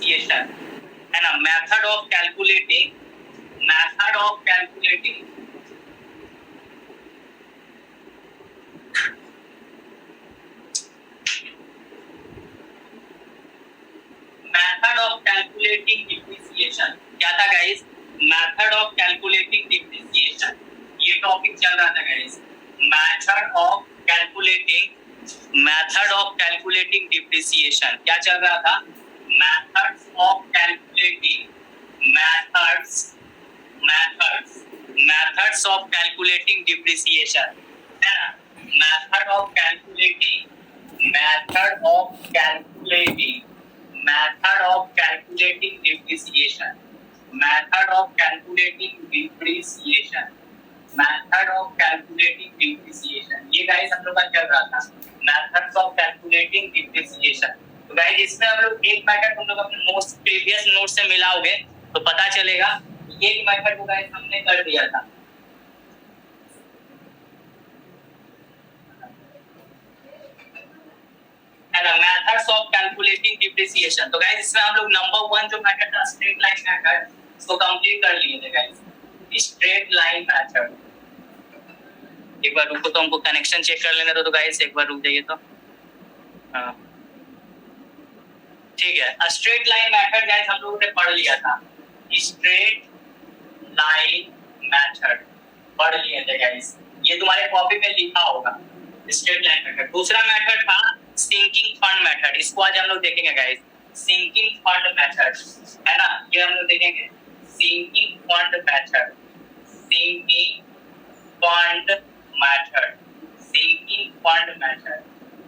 Depreciation, है ना, method of calculating method of calculating depreciation। क्या था guys? Method of calculating depreciation, ये टॉपिक चल रहा था guys. Method of calculating depreciation क्या चल रहा था? Methods of calculating methods of calculating depreciation, है ना, method of calculating depreciation, ये गाइस हम लोग का चल रहा था methods of calculating depreciation। तो गाइस इसमें हम लोग एक मेथड हम लोग अपने नोट्स प्रीवियस नोट से मिलाओगे तो पता चलेगा एक मेथड को गाइस हमने कर दिया था। Methods of calculating depreciation. तो गाइस इसमें हम लोग नंबर 1 जो मेथड था स्ट्रेट लाइन मेथड, इसको कंप्लीट कर लिए थे गाइस। स्ट्रेट लाइन मेथड, एक बार रुको तो हमको कनेक्शन चेक कर लेने दो। तो गाइस एक बार रुक जाइए तो हाँ ठीक है। स्ट्रेट लाइन मेथड गाइस हम लोगों ने पढ़ लिया था। स्ट्रेट लाइन मेथड पढ़ लिए थे गाइस, ये तुम्हारे कॉपी में लिखा होगा स्ट्रेट लाइन मेथड। दूसरा मेथड था सिंकिंग फंड मेथड, इसको आज हम लोग देखेंगे गाइस। सिंकिंग फंड मेथड, है ना, ये हम लोग देखेंगे सिंकिंग फंड मेथड,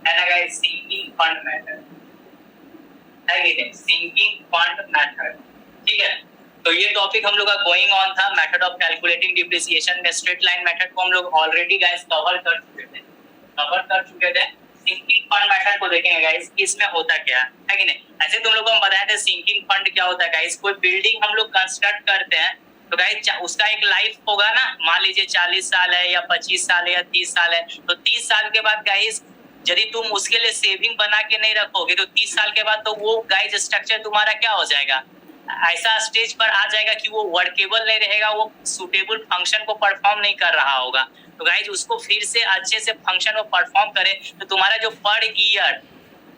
है ना गाइस, सिंकिंग फंड मेथड है कि नहीं, सिंकिंग फंड मेथड, ठीक है। तो ये टॉपिक हम लोग का गोइंग ऑन था मेथड ऑफ कैलकुलेटिंग डिप्रिसिएशन में। स्ट्रेट लाइन मेथड को हम लोग ऑलरेडी गाइस कवर कर चुके थे। सिंकिंग फंड मेथड को देखेंगे गाइस, इसमें होता क्या है कि नहीं। ऐसे तुम लोग को हम बताए थे सिंकिंग फंड क्या होता है गाइस। कोई बिल्डिंग हम लोग कंस्ट्रक्ट करते हैं तो गाइस उसका एक लाइफ होगा ना, मान लीजिए 40 साल है या 25 साल है या 30 साल है। तो 30 साल के बाद गाइस यदि तुम उसके लिए सेविंग बना के नहीं रखोगे तो 30 साल के बाद तो वो गाइस स्ट्रक्चर तुम्हारा क्या हो जाएगा, ऐसा स्टेज पर आ जाएगा कि वो वर्केबल नहीं रहेगा, वो सुटेबल फंक्शन को परफॉर्म नहीं कर रहा होगा। तो गाइस उसको फिर से अच्छे से फंक्शन को परफॉर्म करे तो तुम्हारा जो पर ईयर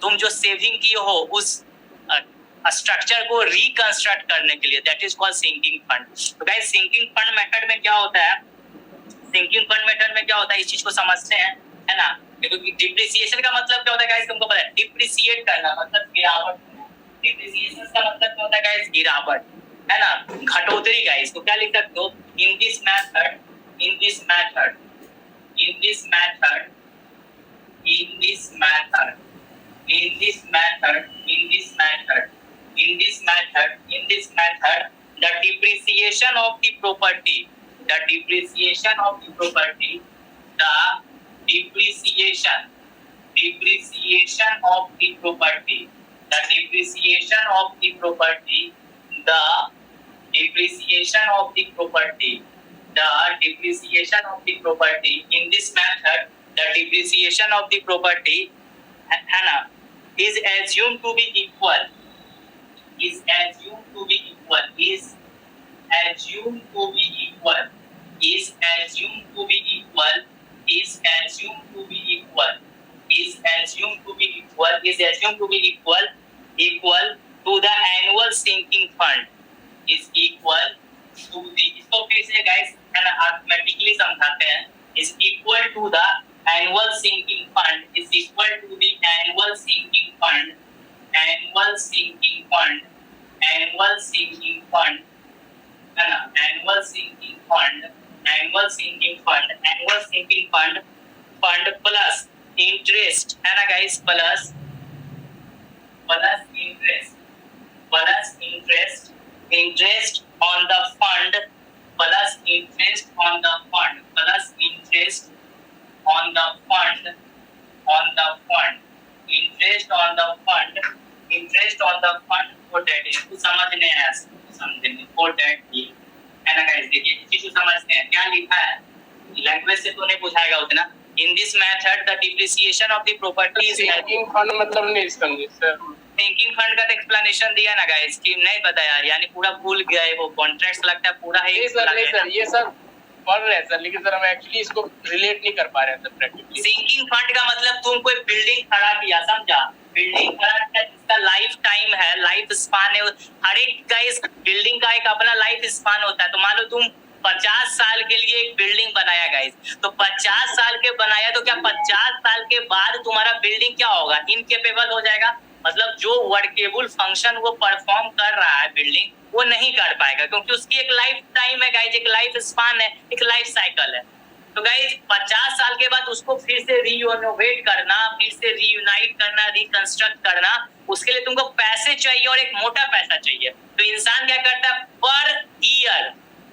तुम जो सेविंग किए हो उस स्ट्रक्चर को रिकंस्ट्रक्ट करने के लिए, that is called sinking fund. तो गाइस सिंकिंग फंड मेथड में क्या होता है, इस चीज को समझते हैं, है ना। डिप्रिसिएशन का मतलब क्या होता है गाइस, तुमको पता है, डिप्रिसिएट करना मतलब गिरावट। डिप्रिसिएशन का मतलब क्या होता है गाइस, गिरावट, है ना, घटोतरी गाइस। तो क्या लिख सकते हो, in this method the depreciation of the property in this method, the depreciation of the property, है ना, is assumed to be equal to the annual sinking fund, इसको फिर से गाइस है ना अर्थमेटिकली समझाते हैं। is equal to the annual sinking fund, है ना, annual sinking fund plus interest, है ना guys, plus interest on the fund, for that इसको समझने हैं, for that है ना गाइस। देखिए चीज को समझते हैं, क्या लिखा है, लैंग्वेज से तो नहीं पूछाएगा उतना। In this method, the depreciation of the property is sinking fund मतलब नहीं समझे सर। सिंकिंग फंड का तो एक्सप्लेनेशन दिया ना गाइस कि नहीं पता यार, यानी पूरा भूल गए वो कॉन्ट्रैक्ट्स लगता है पूरा ही। नहीं सर ये सब पढ़ रहे हैं सर, लेकिन सर हम एक्चुअली इसको रिलेट नहीं कर पा रहे हैं सर प्रैक्टिकली। सिंकिंग फंड का मतलब तुम कोई बिल्डिंग खड़ा किया, समझा? बिल्डिंग खड़ा किया जिसका लाइफ टाइम है, लाइफ स्पान है, हर एक का इस बिल्डिंग का एक अपना लाइफ स्पान होता है। तो मान लो तुम 50 साल के लिए एक बिल्डिंग बनाया गाइस, तो 50 साल के बनाया तो क्या 50 साल के बाद तुम्हारा बिल्डिंग क्या होगा? इनकेपेबल हो जाएगा, मतलब जो वर्केबल फंक्शन वो परफॉर्म कर रहा है बिल्डिंग, वो नहीं कर पाएगा, क्योंकि उसकी एक लाइफ टाइम है गाइस, एक लाइफ स्पान है, एक लाइफ साइकिल है। तो गाइस 50 साल के बाद उसको फिर से रीइनोवेट करना, फिर से रीयूनाइट करना, रिकंस्ट्रक्ट करना, उसके लिए तुमको पैसे चाहिए और एक मोटा पैसा चाहिए। तो इंसान क्या करता है? पर ईयर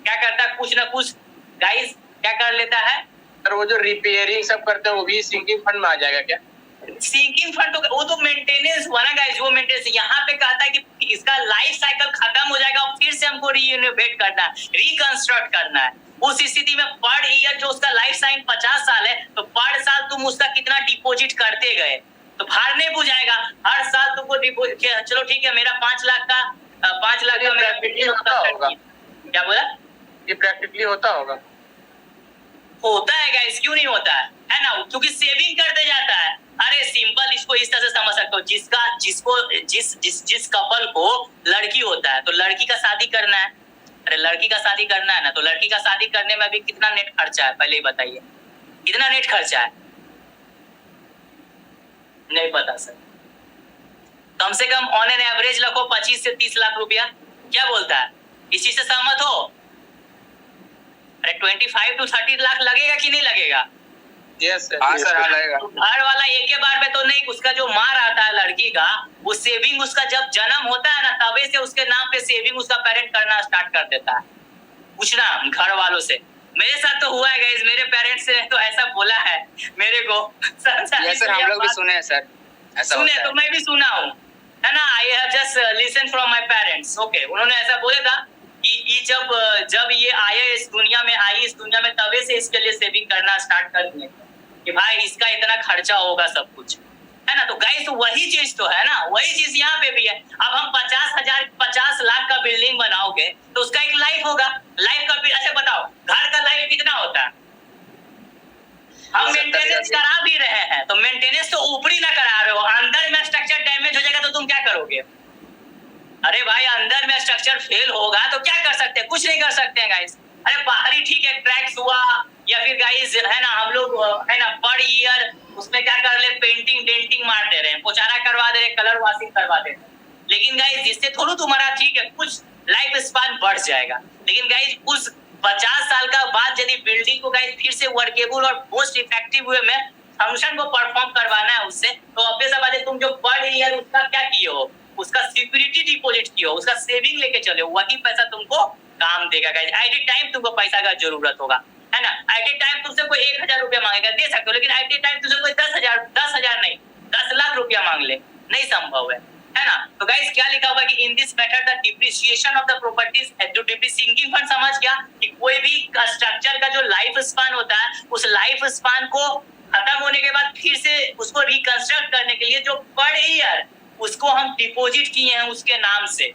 क्या करता है? कुछ ना कुछ गाइस क्या कर लेता है? सर वो जो रिपेयरिंग सब करते हैं वो भी सिंकिंग फंड में आ जाएगा क्या? सिंकिंग फंड तो वो तो मेंटेनेंस हुआ ना गाइस, वो मेंटेनेंस। यहाँ पे कहता है कि इसका लाइफ साइकिल खत्म हो जाएगा और फिर से हमको रीइनोवेट करना है, रिकंस्ट्रक्ट करना है। उस स्थिति में पर ईयर जो उसका लाइफ टाइम 50 साल है, तो पर साल तुम उसका कितना डिपॉजिट करते गए तो भार नहीं बुझाएगा। हर साल तुमको डिपॉजिट, चलो ठीक है मेरा 5 लाख का 5 लाख का मेरा बिल्डिंग होगा। क्या बोला? ये प्रैक्टिकली होता होगा? होता है गाइस, क्यों नहीं होता है ना? क्योंकि सेविंग करते जाता है। अरे सिंपल इसको इस तरह से समझ सकते हो, जिस कपल को लड़की होता है तो लड़की का शादी करना है। अरे लड़की का शादी करना है ना, तो लड़की का शादी करने में भी कितना नेट खर्चा है पहले ही बताइए, कितना नेट खर्चा है? नहीं पता सर, कम से कम ऑन एन एवरेज रखो 25 से 30 लाख रुपया। क्या बोलता है? इस चीज से सहमत हो? अरे 25 to 30 लाख लगेगा कि नहीं लगेगा? यस सर, हाँ सर लगेगा। तो घर वाला एक ही बार में तो नहीं, उसका जो मार आता है लड़की का, वो सेविंग उसका जब जन्म होता है ना, तबे से उसके नाम पे सेविंग उसका पेरेंट करना स्टार्ट कर देता है। पूछना घर वालों से, मेरे साथ तो हुआ है गाइस, मेरे पेरेंट्स ने तो ऐसा बोला है मेरे को। सर हम लोग भी सुने हैं सर, ऐसा सुने तो मैं भी सुना हूँ, है ना? I have just listen from my parents. Okay, उन्होंने ऐसा बोला था कि जब ये आया इस दुनिया में तबे से इसके लिए सेविंग करना स्टार्ट कर दिए कि भाई इसका इतना खर्चा होगा सब कुछ, है ना? तो गाइस वही चीज तो है ना, वही चीज यहाँ पे भी है। अब हम 50 लाख का बिल्डिंग बनाओगे तो उसका एक लाइफ होगा, लाइफ का। अच्छा बताओ घर का लाइफ कितना होता है? हम मेंटेनेंस करा भी रहे हैं, तो मेंटेनेंस तो ऊपरी ना करा रहे हो, अंदर में स्ट्रक्चर डैमेज हो जाएगा तो तुम क्या करोगे? अरे भाई अंदर में स्ट्रक्चर फेल होगा तो क्या कर सकते हैं? कुछ नहीं कर सकते हैं गाइस। अरे बाहरी ठीक है क्रैक्स हुआ, या फिर गाइस है ना हम लोग है ना पर ईयर उसमें क्या कर ले, पेंटिंग डेंटिंग मार दे रहे हैं, पोचारा करवा दे रहे हैं, कलर वॉशिंग करवा दे रहे हैं। लेकिन गाइस जिससे थोड़ा तुम्हारा ठीक है कुछ लाइफ स्पान बढ़ जाएगा, लेकिन गाइस उस 50 साल का बाद यदि बिल्डिंग को गाइस फिर से वर्केबल और मोस्ट इफेक्टिव वे में फंक्शन को परफॉर्म करवाना है उससे, तो ऑब्वियस बात है तुम जो पर ईयर उसका क्या किए हो, उसका सिक्योरिटी डिपॉजिट किया हो, उसका सेविंग लेके चले हो, वही पैसा तुमको काम देगा गाइस। एट ए टाइम तुमको पैसा का जरूरत होगा, है ना? एट ए टाइम तुमसे कोई 1000 रुपया मांगेगा, दे सकते हो, लेकिन एट ए टाइम तुमसे कोई 10,000 नहीं 10 लाख रुपया मांग ले, नहीं संभव है ना? तो गाइस क्या लिखा हुआ कि in this method the depreciation of the properties, जो डिप्रिसिएटिंग फंड समझ गया कि कोई भी स्ट्रक्चर का जो लाइफ स्पान होता है, उस लाइफ स्पान को खत्म होने के बाद फिर से उसको रिकंस्ट्रक्ट करने के लिए जो पर ईयर उसको हम डिपॉजिट किए हैं उसके नाम से,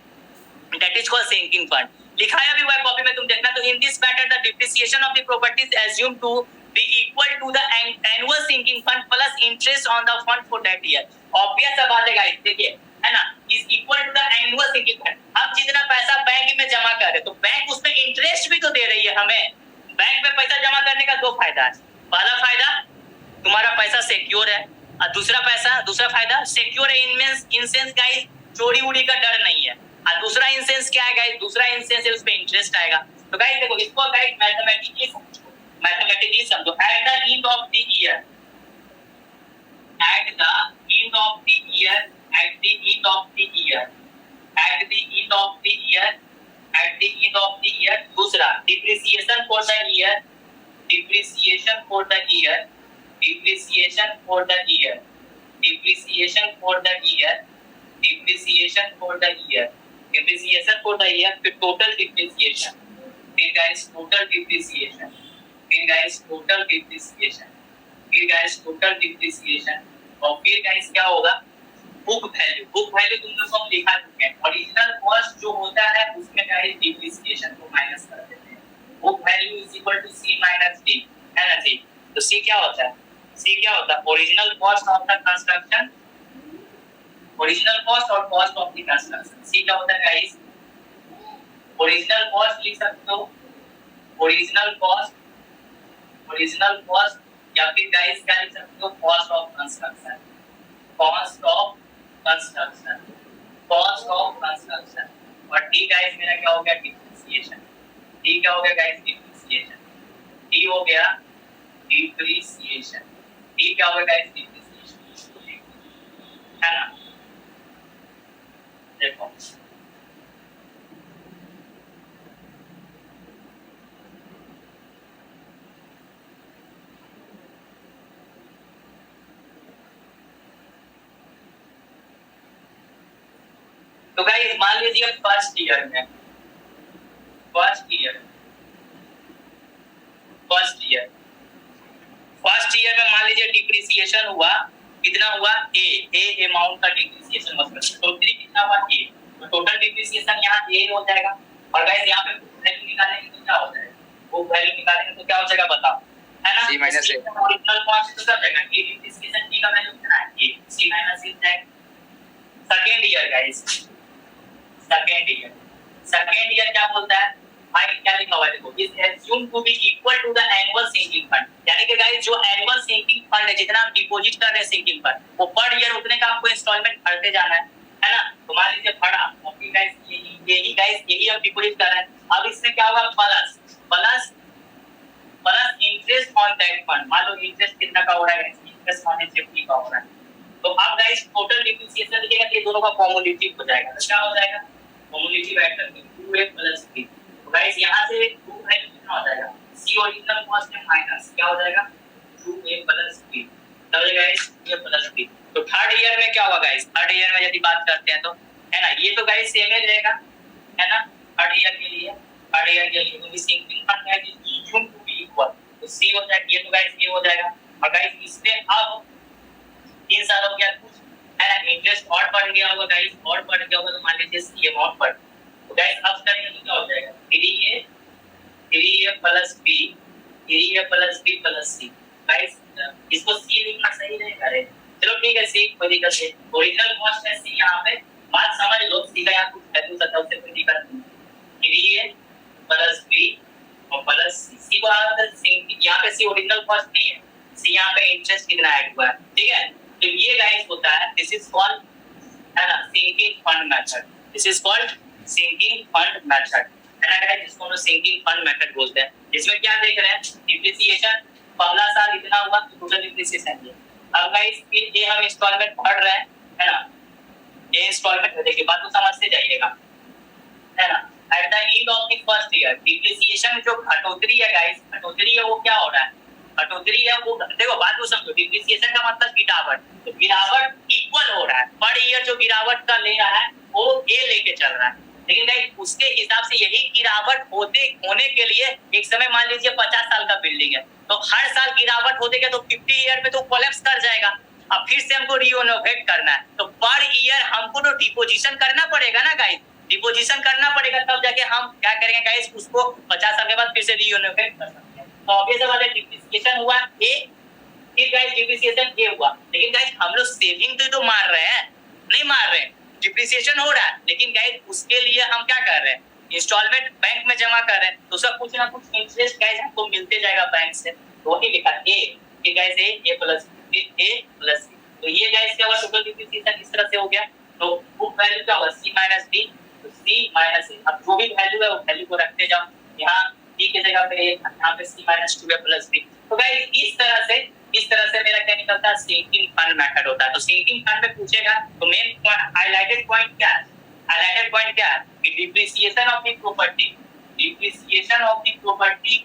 that is called sinking fund. लिखाया भी हुआ है कॉपी में, तुम देखना। तो in this matter the depreciation of the properties assume to be equal to the annual sinking fund plus interest on the fund for that year. Obvious बात है गाइस, देखिए है ना, is equal to the annual sinking fund. हम जितना पैसा bank में जमा कर रहे तो बैंक उसमें इंटरेस्ट भी तो दे रही है हमें। बैंक में पैसा जमा करने का दो फायदा है। पहला फायदा तुम्हारा पैसा सिक्योर है, और दूसरा फायदा सिक्योर है इन सेंस गाइस चोरी उड़ी का डर नहीं है, और दूसरा इंसेंस क्या है गाइस, दूसरा इंसेंस है उसमें इंटरेस्ट आएगा। तो गाइस देखो इसको गाइस मैथमेटिकली समझो। At the end of the year, at the end of the year, at the end of the year, at the end of the year, at the end of the year, दूसरा depreciation for the year, depreciation for the year, depreciation for the year, depreciation for the year, depreciation for the year, depreciation for the year, फिर total depreciation, फिर guys total depreciation, फिर guys total depreciation, फिर guys total depreciation, और फिर guys क्या होगा book value तुम लोग को लिखा चुके हैं। ओरिजिनल कॉस्ट जो होता है उसमें गाइस डिप्रिसिएशन को माइनस कर देते हैं। Book value is equal to C minus D, है ना जी। तो सी क्या होता है? सी क्या होता है? Original cost of the construction, original cost और कॉस्ट ऑफ द कंस्ट्रक्शन। सी क्या होता है गाइस? ओरिजिनल कॉस्ट लिख सकते हो, ओरिजिनल कॉस्ट या फिर गाइस क्या लिख सकते हो? Cost of construction, cost of construction, cost of construction. और डी गाइस मेरा क्या हो गया? डिप्रिसिएशन। डी क्या हो गया गाइस? डिप्रिसिएशन। डी हो गया डिप्रिसिएशन। डी क्या हो गया गाइस? डिप्रिसिएशन, है ना। देखो तो गाइस मान लीजिए फर्स्ट ईयर में मान लीजिए डिप्रिसिएशन हुआ, कितना हुआ? ए अमाउंट का डिप्रिसिएशन मतलब टोटली कितना हुआ? ए। तो टोटल डिप्रिसिएशन यहाँ ए हो जाएगा। और गाइस यहाँ पे वैल्यू निकालेंगे तो क्या हो जाएगा? वो वैल्यू निकालेंगे तो क्या हो जाएगा बताओ, है ना। C minus A। Original cost तो सब जाएगा, ए डिप्रिसिएशन डी का वैल्यू कितना है? ए। सी माइनस ए जाएगा। Second year guys, second year क्या बोलता है भाई? क्या लिखा हुआ है देखो, is assume to be equal to the annual sinking fund. यानी कि गाइस जो एनुअल सिंकिंग फंड है, जितना आप डिपॉजिट कर रहे हैं सिंकिंग फंड, वो पर ईयर उतने का आपको इंस्टॉलमेंट भरते जाना है ना। तो मान लीजिए भरा, ओके गाइस, यही हम डिपॉजिट कर रहे हैं। अब इसमें क्या होगा? Plus interest on that fund. मान लो इंटरेस्ट कितना का हो रहा है? इंटरेस्ट ऑन 50 का हो रहा है। तो अब गाइस टोटल डिप्रिसिएशन लिखेगा तो ये दोनों का कॉम्युलेटिव हो जाएगा। तो क्या हो जाएगा? कॉम्युलेटिव ऐड करके 2a + b। तो गाइस यहां से 2 वैल्यू कितना हो जाएगा? c ओरिजिनल कॉस्ट है माइनस क्या हो जाएगा? 2a + b। तब ये गाइस a + b। तो थर्ड ईयर में क्या होगा गाइस? थर्ड ईयर में यदि बात करते हैं तो, है ना, ये तो गाइस सेम ही रहेगा, है ना। थर्ड ईयर के लिए क्योंकि सिंकिंग फंड है इक्वल टू बी इक्वल, तो c हो जाएगा, ये तो गाइस ये हो जाएगा। और गाइस इसमें अब 3 साल हो गया कुछ, है ना, इंटरेस्ट और बढ़ गया होगा गाइस, और बढ़ गया होगा तो मान लीजिए सी अमाउंट बढ़। तो गाइस अब करेंगे तो क्या हो जाएगा? 3a + b, 3a + b + c। Guys इसको c लिखना सही रहेगा रे। चलो ठीक है, c कोई दिक्कत नहीं। ओरिजिनल कॉस्ट है c, यहां पे बात समझ लो, c का यहां कुछ वैल्यू था उससे कोई दिक्कत नहीं। 3a + b और प्लस c को यहां पे c ओरिजिनल कॉस्ट नहीं है, c यहां पे इंटरेस्ट कितना ऐड हुआ है, ठीक है। तो ये गाइस होता है, दिस इज कॉल्ड, है ना, sinking fund method. This is called sinking fund method, है ना गाइस, जिसको हम सिंकिंग फंड मेथड बोलते हैं। इसमें क्या देख रहे हैं? डिप्रिसिएशन पहला साल इतना हुआ तो टोटल डिप्रिसिएशन है। अब गाइस ये हम इंस्टॉलमेंट पढ़ रहे हैं, है ना, ये इंस्टॉलमेंट देखिए बात को समझते जाइएगा, है ना। At the end of the first year depreciation जो घटोतरी है गाइस, घटोतरी है वो क्या हो रहा है? घटोतरी है वो, देखो बात को समझो, डिप्रिसिएशन का मतलब गिरावट, तो गिरावट इक्वल हो रहा है, पर ईयर जो गिरावट का ले रहा है वो ए लेके चल रहा है। लेकिन गाइस उसके हिसाब से यही गिरावट होने के लिए एक समय मान लीजिए 50 साल का बिल्डिंग है, तो हर साल गिरावट होते तो 50 ईयर में तो कोलैप्स कर जाएगा। अब फिर से हमको रिनोवेट करना है, तो पर ईयर हमको तो डिपोजिशन करना पड़ेगा ना गाइस, डिपोजिशन करना पड़ेगा, तब जाके हम क्या करेंगे गाइस, उसको 50 साल के बाद फिर से रिनोवेट कर सकते हैं। तो ऑब्वियस बात है डिप्रिसिएशन हुआ ए, फिर गाइस डिप्रिसिएशन ए हुआ, लेकिन गाइस हम लोग सेविंग तो मार रहे हैं, नहीं मार रहे हैं, डिप्रिसिएशन हो रहा है, लेकिन गाइस उसके लिए हम क्या कर रहे हैं? इंस्टॉलमेंट बैंक में जमा कर रहे हैं, तो सब कुछ ना कुछ इंटरेस्ट गाइस हमको मिलते जाएगा बैंक से। तो वही लिखा ए, कि गाइस ए प्लस सी। तो ये गाइस क्या हुआ? टोटल डिप्रिसिएशन इस तरह से हो गया। तो बुक वैल्यू क्या हुआ? सी माइनस डी, तो सी माइनस ए। अब जो भी वैल्यू है वो वैल्यू को रखते जाओ, यहाँ डी की जगह पे यहाँ पे सी माइनस 2a प्लस बी। तो गाइस इस तरह से मेरा क्या निकलता है? सिंकिंग फंड मेथड होता है। तो सिंकिंग फंड में पूछेगा तो मेन हाइलाइटेड पॉइंट क्या है? हाइलाइटेड पॉइंट क्या है कि depreciation of the property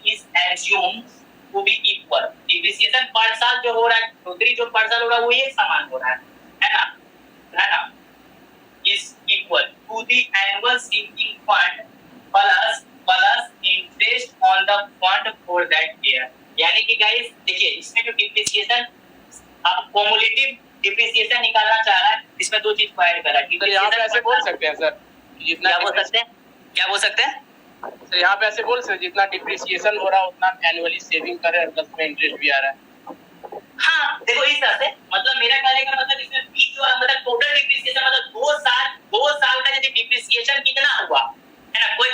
is assumed to be equal. Depreciation पर साल जो हो रहा है, टोटली जो पर साल हो रहा है वो एक समान हो रहा है ना, is equal to the annual sinking fund plus interest on the fund for that year। यानी कि गाइस देखिए इसमें जो डिप्रिसिएशन अब कॉम्युलेटिव डिप्रिसिएशन निकालना चाह रहा है, इसमें दो चीज को ऐड करा। सर यहाँ पे ऐसे बोल सकते हैं सर, जितना क्या बोल सकते हैं, क्या बोल सकते हैं सर यहाँ पे ऐसे बोल सकते हैं, जितना डिप्रिसिएशन हो रहा है उतना एनुअली सेविंग कर रहे हैं, प्लस में इंटरेस्ट भी आ रहा है। हाँ देखो इस तरह से, मतलब मेरा कहने का मतलब इसमें बीच जो मतलब टोटल डिप्रिसिएशन मतलब 2 साल का यदि डिप्रिसिएशन कितना हुआ है ना, कोई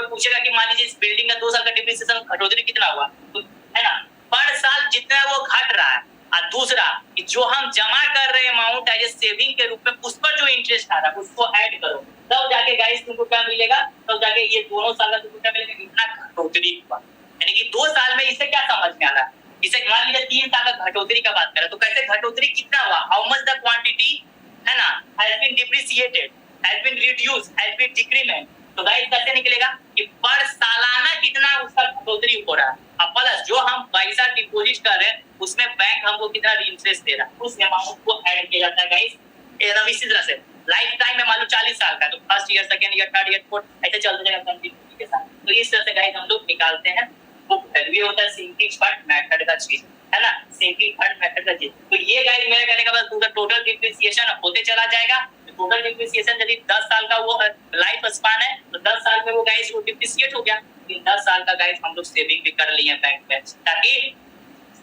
पूछेगा कि मान लीजिए इस बिल्डिंग का 2 साल का डिप्रिसिएशन घटोतरी कितना हुआ, तो है ना पर साल जितना वो घट रहा है, और दूसरा कि जो हम जमा कर रहे हैं अमाउंट एज ए सेविंग के रूप में, उस पर जो इंटरेस्ट आ रहा है उसको ऐड करो, तब जाके गाइस तुमको क्या मिलेगा, तब जाके ये दोनों साल का तुमको क्या मिलेगा, इतना घटोतरी हुआ। यानी कि 2 साल में इससे क्या समझ में आ रहा है, इसे मान लीजिए 3 साल का घटोतरी का बात करें तो कैसे घटोतरी कितना हुआ, हाउ मच द क्वांटिटी है ना has been depreciated, has been reduced, has been decrement. तो गाइस कैसे निकलेगा कि पर सालाना कितना उसका घटोतरी हो रहा है, अब प्लस जो हम पैसा डिपॉजिट कर रहे हैं उसमें बैंक हमको कितना इंटरेस्ट दे रहा है, उस अमाउंट को ऐड किया जाता है गाइस। एकदम इसी तरह से लाइफ टाइम में मान लो 40 साल का, तो first year, second year, third year, fourth ऐसे चलते जाएगा कंटिन्यूटी के साथ। तो इस तरह से गाइस हम लोग निकालते हैं बुक वैल्यू, होता है सिंकिंग फंड मेथड का चीज, है ना, सिंकिंग फंड मेथड का चीज। तो ये गाइस मेरे कहने का मतलब पूरा टोटल डिप्रिसिएशन होते चला जाएगा। टोटल डिप्रिसिएशन यदि 10 साल का वो लाइफ स्पान है तो 10 साल में वो गाइस वो डिप्रिसिएट हो गया। इन 10 साल का गाइस हम लोग सेविंग भी कर लिए बैंक में, ताकि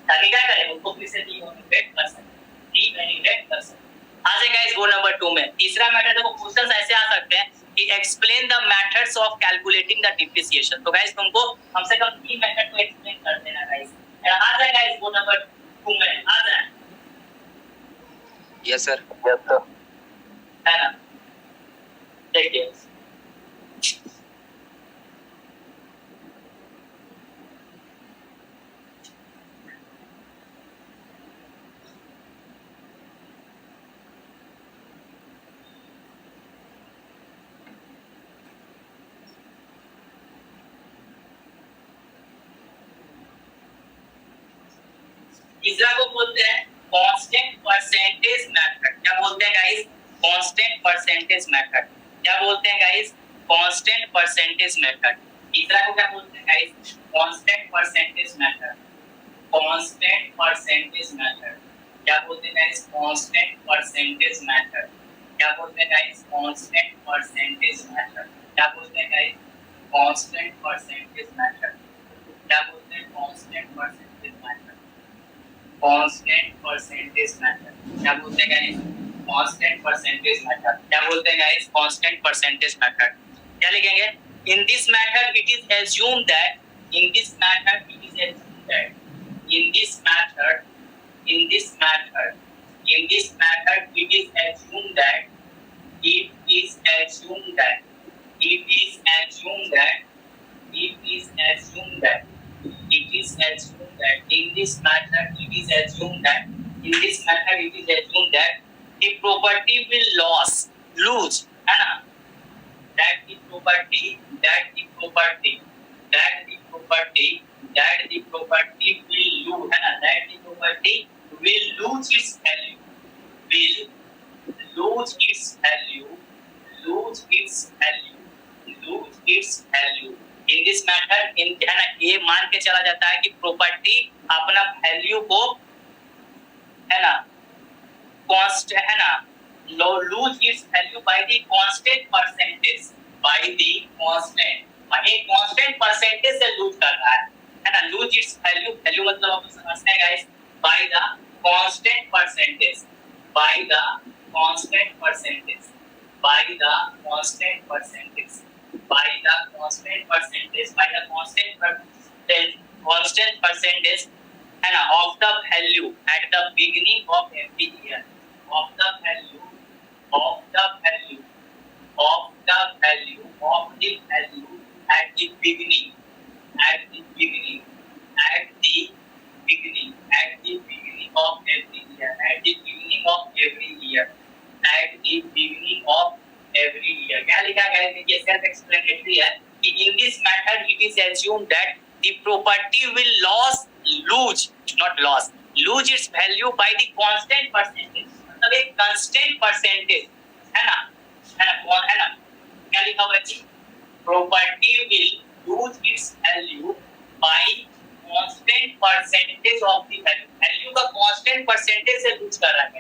क्या करें उनको फिर से रीवैल्यूएट कर सकें। आ जाए गाइस गो नंबर 2 में। तीसरा मेथड देखो, क्वेश्चंस ऐसे आ सकते हैं कि explain the methods of calculating the depreciation. तो गाइस तुमको कम से कम 3 मेथड को एक्सप्लेन कर देना गाइस। आ जाए गाइस गो नंबर 2 में, आ जाए। Yes sir. है ना, देखिए तीसरा को बोलते हैं कांस्टेंट परसेंटेज मेथड। क्या बोलते हैं गाइस, कांस्टेंट परसेंटेज मेथड। क्या बोलते हैं गाइस, कांस्टेंट परसेंटेज मेथड। तीसरा को क्या बोलते हैं guys, constant percentage method. Constant percentage method. क्या बोलते हैं गाइस, कांस्टेंट परसेंटेज मेथड। क्या बोलते हैं गाइस, कांस्टेंट परसेंटेज मेथड। क्या बोलते हैं गाइस, कांस्टेंट परसेंटेज मेथड। क्या बोलते हैं, constant percentage method. Constant percentage method. क्या बोलते हैं गाइस, कांस्टेंट परसेंटेज मेथड। क्या बोलते हैं गाइस, कांस्टेंट परसेंटेज मेथड। क्या लिखेंगे, in this method it is assumed that, in this method it is assumed that, in this method it is assumed that, the property will lose, है ना, that the property will lose, है ना, that the property will lose its value, in this method, in है ना, ये मान के चला जाता है कि प्रॉपर्टी अपना वैल्यू को है ना कांस्टेंट है ना lose its value by the constant percentage, एक कांस्टेंट परसेंटेज से लूज कर रहा है ना, lose its value मतलब आप समझते हैं guys, by the constant percentage, by the constant percentage है ना of the value at the beginning of every year, of the value at the beginning of every year, क्या लिखा है देखिए, सेल्फ एक्सप्लेनेटरी है कि in this method it is assumed that the property will lose its value by the constant percentage, मतलब एक constant percentage है ना क्या लिखा हुआ है, property will lose its value by constant percentage of the value का constant percentage से लूज कर रहा है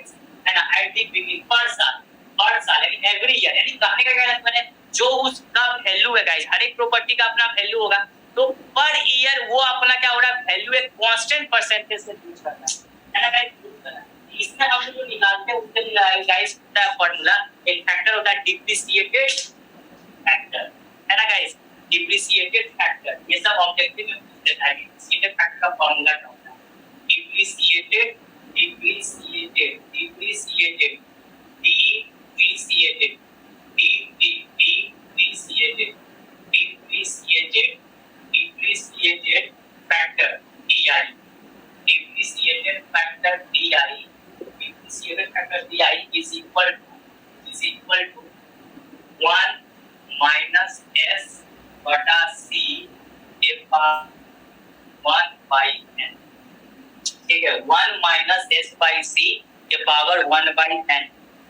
है ना एट द बिगिनिंग पर साल यानी एवरी ईयर, यानी कहने का क्या मतलब है जो उसका वैल्यू है गाइस, हर एक प्रॉपर्टी का अपना वैल्यू होगा, तो पर ईयर वो अपना क्या हो रहा है वैल्यू एक कांस्टेंट परसेंटेज से यूज करना है ना गाइस, यूज करना है। इसमें हम जो निकालते हैं उसके लिए गाइस का फार्मूला एक फैक्टर होता है डिप्रिशिएटेड फैक्टर, है ना गाइस, डिप्रिशिएटेड फैक्टर। ये सब ऑब्जेक्टिव में पूछ लेता है डिप्रिशिएटेड फैक्टर का फार्मूला क्या होता है, depreciated depreciated depreciated depreciated depreciated depreciated depreciated factor DI, depreciated factor DI, depreciated factor DI is equal to 1 minus S बटा C के पावर 1 by n, ठीक है, 1 minus S by C के power 1 by n,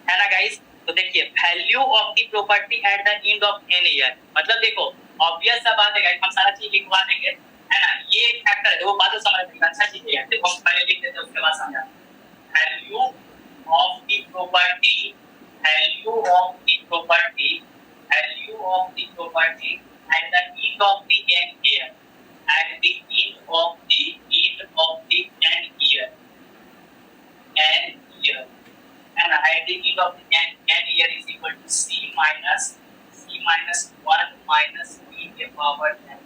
है ना guys. तो देखिए value of the property at the end of n year, मतलब देखो ऑब्वियस सा बात है गाइस, हम सारा चीज लिखवा देंगे, है ना, ये एक फैक्टर है, वो बात तो समझ में अच्छा चीज है, देखो हम पहले लिख देते हैं उसके बाद समझा। Value of the property, value of the property, value of the property at the end of the n year, at the end of the n year, n year, and at the end of the n year is equal to c minus 1 minus p के power n,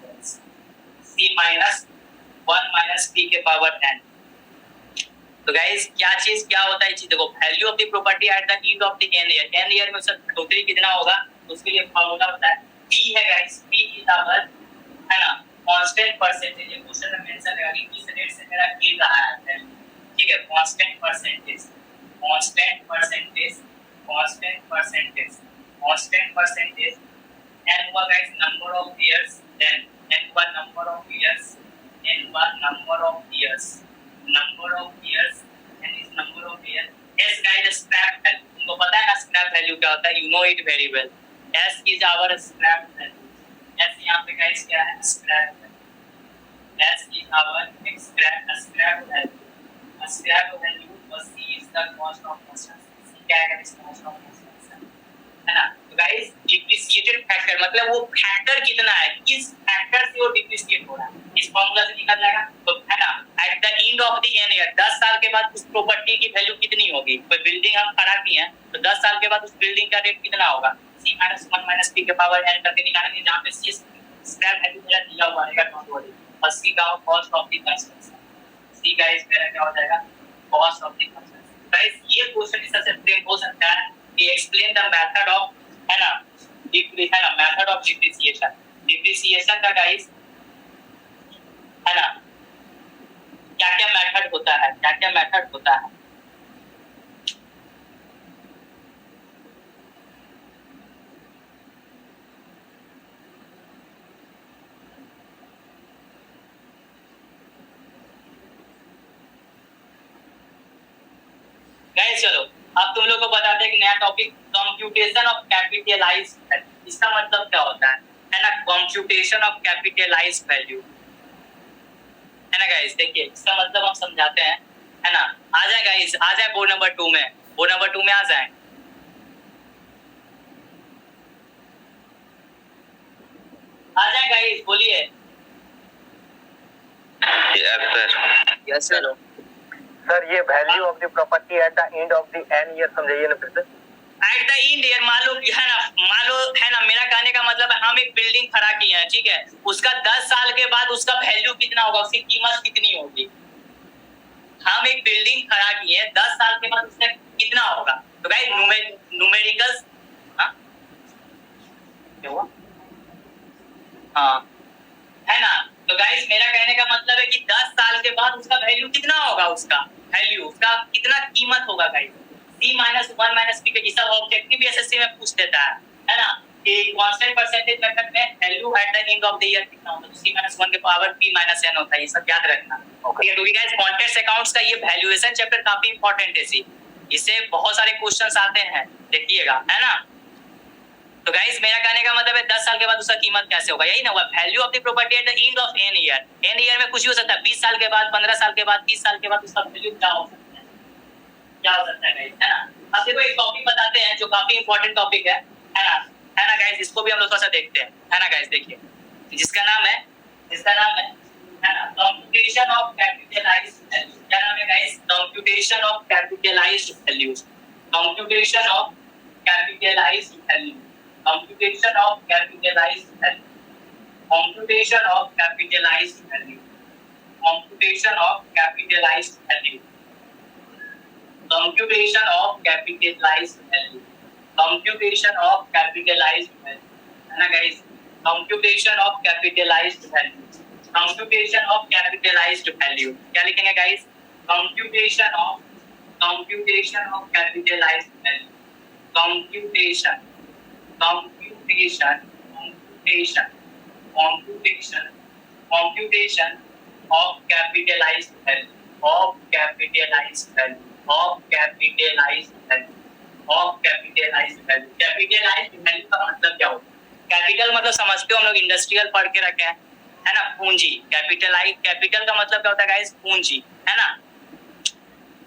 c minus 1 minus p के power n। तो guys क्या चीज क्या होता है चीज, देखो value of the property at the end of the n year में उसका टोटल कितना होगा, तो उसके लिए फार्मूला होता है p है गाइस, p इज आवर, है ना, कांस्टेंट परसेंटेज, ये क्वेश्चन में मेंशन है कि किस रेट से मेरा गिर रहा है, ठीक है, constant percentage, constant percentage, constant percentage, constant percentage, n was guys number of years, then n was number of years, n was number of years, number of years, n is number of years, s guys scrap value, तुमको पता है ना scrap value क्या होता है, you know it very well, s is our scrap value, s यहाँ पे guys क्या है scrap value, s is our scrap value, scrap value और c is the cost of construction, c क्या है गाइस, cost of construction, है ना। तो गाइस डिप्रिशिएटेड फैक्टर मतलब वो फैक्टर कितना है, किस फैक्टर से वो डिप्रिशिएट हो रहा है, इस फार्मूला से निकल जाएगा, तो है ना at the end of the n year, 10 साल के बाद उस प्रॉपर्टी की वैल्यू कितनी होगी, कोई बिल्डिंग हम खड़ा किए हैं तो 10 साल के बाद उस बिल्डिंग का रेट कितना होगा, c - 1 - p के पावर n करके निकालेंगे, जहां पे c स्क्रैप वैल्यू मेरा दिया हुआ रहेगा नॉट वैल्यू, और c का cost of the construction, c guys मेरा क्या हो जाएगा cost of the construction. Guys ये क्वेश्चन इस तरह से फ्रेम हो सकता है कि एक्सप्लेन द मेथड ऑफ, है ना, है ना, मेथड ऑफ डिप्रिसिएशन, डिप्रिसिएशन का गाइस, है ना, क्या क्या मेथड होता है, क्या क्या मेथड होता है, गाइस चलो अब तुम लोग को बताते हैं कि नया topic computation of capitalised value, इसका मतलब क्या होता है ना, कंप्यूटेशन ऑफ कैपिटलाइज्ड वैल्यू, है ना गाइस, देखिए इसका मतलब हम समझाते हैं, है ना, आ जाए गाइस, आ जाए बोर्ड नंबर 2 में, बोर्ड नंबर 2 में आ जाए, आ जाए गाइस, बोलिए। यस सर, सर ये value of the property at the end of the n year समझाइए ना फिर से। एट द एंड ईयर मान लो है ना, मेरा कहने का मतलब है हम एक बिल्डिंग खड़ा किए हैं, ठीक है, उसका 10 साल के बाद उसका वैल्यू कितना होगा, उसकी कीमत कितनी होगी, हम एक बिल्डिंग खड़ा किए हैं 10 साल के बाद उसका कितना होगा, तो गाइस न्यूमेरिकल्स, हाँ क्या हुआ, हाँ, है ना, तो गाइस मेरा कहने का मतलब है कि 10 साल के बाद उसका वैल्यू कितना होगा, उसका वैल्यू, उसका कितना कीमत होगा गाइस, c - 1 - p के सब ऑब्जेक्टिव एसएससी में पूछ देता है ना, कि कांस्टेंट परसेंटेज मेथड में value eight the end of the year कितना होगा, तो c - 1 के पावर p - n होता है, ये सब याद रखना, ठीक है, क्योंकि गाइस कॉन्टेक्स्ट अकाउंट्स का ये वैल्यूएशन चैप्टर काफी इंपॉर्टेंट है, इससे बहुत सारे क्वेश्चंस आते हैं, देखिएगा, है ना। तो गाइस मेरा कहने का मतलब है 10 साल के बाद उसका कीमत कैसे होगा, यही ना हुआ value of the property at the end of n year, n year में कुछ भी हो सकता है, 20 साल के बाद, 15 साल के बाद, 30 साल के बाद उसका वैल्यू क्या हो सकता है, क्या हो सकता है गाइस, है ना। अब देखो एक टॉपिक बताते हैं जो काफी इंपॉर्टेंट टॉपिक है ना गाइस, इसको भी हम लोग थोड़ा सा देखते हैं, है ना गाइस। देखिए जिसका नाम है ना कंप्यूटेशन ऑफ कैपिटलाइज्ड वैल्यू। क्या नाम है guys? Computation of capitalised values. Computation of capitalised value. Computation of capitalised value. Computation of capitalised value. Computation of capitalised value. Computation of capitalised value. Computation of capitalised value, है ना guys. Computation of capitalised value. Computation of capitalised value क्या लिखेंगे guys? Computation of capitalised value. Computation computation computation computation computation of capitalised value. Of capitalised value. Of capitalised value. Of capitalised value. Capitalised value का मतलब क्या होता है? Capital मतलब समझते हो हम लोग, इंडस्ट्रियल पढ़ के रखे हैं, है ना, पूंजी। कैपिटल का मतलब क्या होता है गाइस? पूंजी, है ना।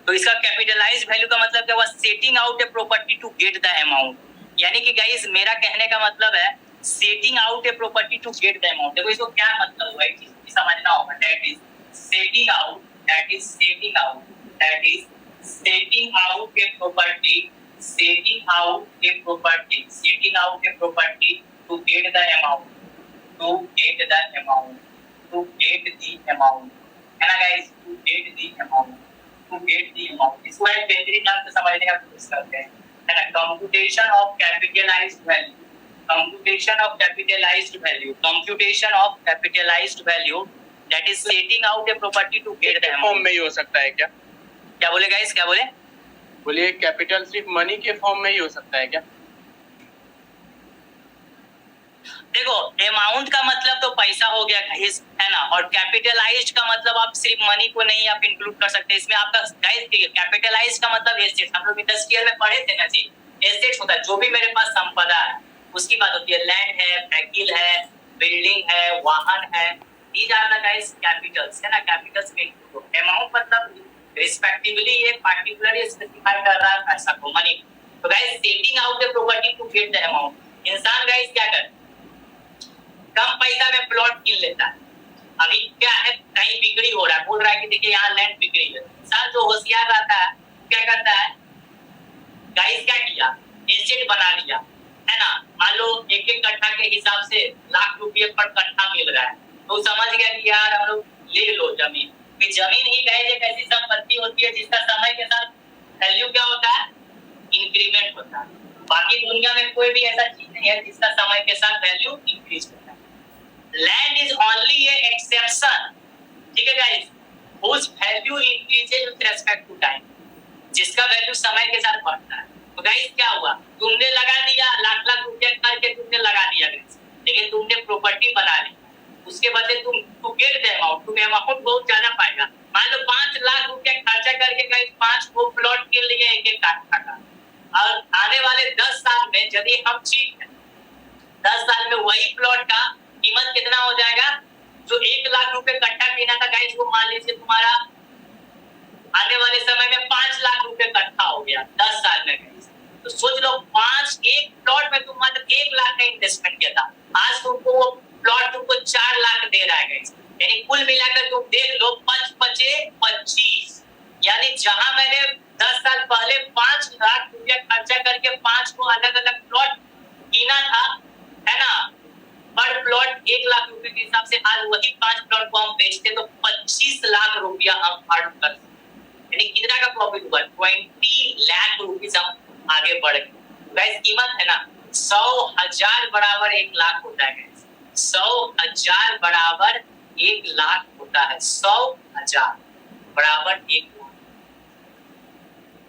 तो इसका कैपिटलाइज्ड वैल्यू का मतलब क्या हुआ? Setting out a property to get the amount. यानी कि गाइस मेरा कहने का मतलब है setting out a property to get the amount. देखो इसको क्या मतलब हुआ, एक चीज समझना होगा। That is setting out, that is setting out, that is setting out a property, setting out a property, setting out a property to get the amount, to get the amount, to get the amount, है ना guys, to get the amount, to get the amount। इसको एक बेहतरीन ढंग से समझने का कोशिश करते हैं, है ना। computation of capitalized value, computation of capitalized value, computation of capitalized value, that is setting out a property to get the amount। Form में ही हो सकता है क्या? क्या बोले guys, क्या बोले? बोलिए कैपिटल सिर्फ मनी के फॉर्म में ही हो सकता है क्या? देखो अमाउंट का मतलब तो पैसा हो गया गाइस, है ना, और कैपिटलाइज्ड का मतलब आप सिर्फ मनी को नहीं आप इंक्लूड कर सकते इसमें। आपका गाइस कैपिटलाइज्ड का मतलब एसेट्स, हम लोग इंडस्ट्रियल में पढ़े थे ना जी। एसेट्स होता है जो भी मेरे पास संपदा है उसकी बात होती है। लैंड है, व्हीकल है, बिल्डिंग है, वाहन है, these are the guys capitals, है ना। कैपिटल्स में इंक्लूड। अमाउंट मतलब रिस्पेक्टिवली ये पार्टिकुलरली स्पेसिफाई कर रहा है पैसा को, मनी। तो guys setting out the property to get the amount. इंसान गाइस क्या करता है? कम पैसा में प्लॉट किन लेता है। अभी क्या है, कहीं बिक्री हो रहा है, बोल रहा है कि देखिए यहाँ लैंड बिक्री है। इंसान जो होशियार रहता है क्या करता है गाइस, क्या किया? एसेट बना लिया, है ना। मान लो एक एक कट्ठा के हिसाब से लाख रुपये पर कट्ठा मिल रहा है, तो समझ गया कि यार हम लोग ले लो जमीन। कि जमीन ही गाइस एक ऐसी संपत्ति होती है जिसका समय के साथ वैल्यू क्या होता है? इंक्रीमेंट होता है। बाकी दुनिया में कोई भी ऐसा चीज नहीं है जिसका समय के साथ वैल्यू इंक्रीज होता है। Land is only a exception, ठीक है guys, whose value increases with respect to time, जिसका वैल्यू समय के साथ बढ़ता है। तो guys क्या हुआ? तुमने लगा दिया लाख लाख रुपया करके तुमने लगा दिया guys, लेकिन तुमने प्रॉपर्टी बना ली, उसके बदले तुम गेट द अमाउंट, तुम्हें अमाउंट बहुत ज्यादा पाएगा। मान लो 5 लाख रुपया खर्चा करके guys 5 को प्लॉट के लिए एक एक काठा का, और आने वाले 10 साल में यदि हम ठीक है 10 साल में वही प्लॉट का कीमत कितना हो जाएगा? जो 1 लाख रुपए कट्ठा कीना था गाइस, वो मान लीजिए तुम्हारा आने वाले समय में 5 लाख रुपए कट्ठा हो गया 10 साल में गाइस। तो सोच लो एक प्लॉट में तुम मात्र 1 लाख का इन्वेस्टमेंट किया था, आज तुमको वो प्लॉट तुमको 4 लाख दे रहा है गाइस। यानी कुल मिलाकर तुम देख लो 5 पचे 25, यानी जहां मैंने 10 साल पहले 5 लाख रुपया खर्चा करके 5 को अलग अलग प्लॉट कीना था, है ना, पर प्लॉट 1 लाख रुपए के हिसाब से आज वही 5 प्लॉट को हम बेचते तो 25 लाख रुपया हम अर्न कर सकते। यानी कितना का प्रॉफिट हुआ? 20 लाख रुपीस हम आगे बढ़ गए गाइस। कीमत है ना 100,000 बराबर 1 लाख होता है गाइस। 100,000 बराबर 1 लाख होता है। 100,000 बराबर 1 लाख।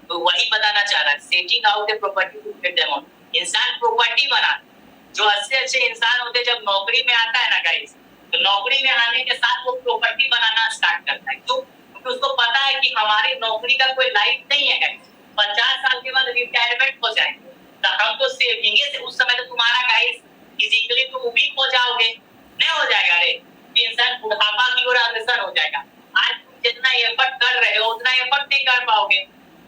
तो वही बताना चाह रहा है, setting out a property to get the amount. इंसान प्रॉपर्टी बना, जो अच्छे इंसान होते जब नौकरी में आता है ना गाइस, तो नौकरी में आने के साथ वो प्रॉपर्टी बनाना स्टार्ट करता है। क्यों? क्योंकि उसको पता है कि हमारी नौकरी का कोई लाइफ नहीं है गाइस। 50 साल के बाद रिटायरमेंट हो जाएंगे, तो हम तो सेविंगे से उस समय तो तुम्हारा गाइस फिजिकली तुम वीक हो जाओगे, नहीं हो जाएगा रे कि इंसान बुढ़ापा की ओर अग्रसर हो जाएगा। आज तुम जितना एफर्ट कर रहे हो उतना एफर्ट नहीं कर पाओगे,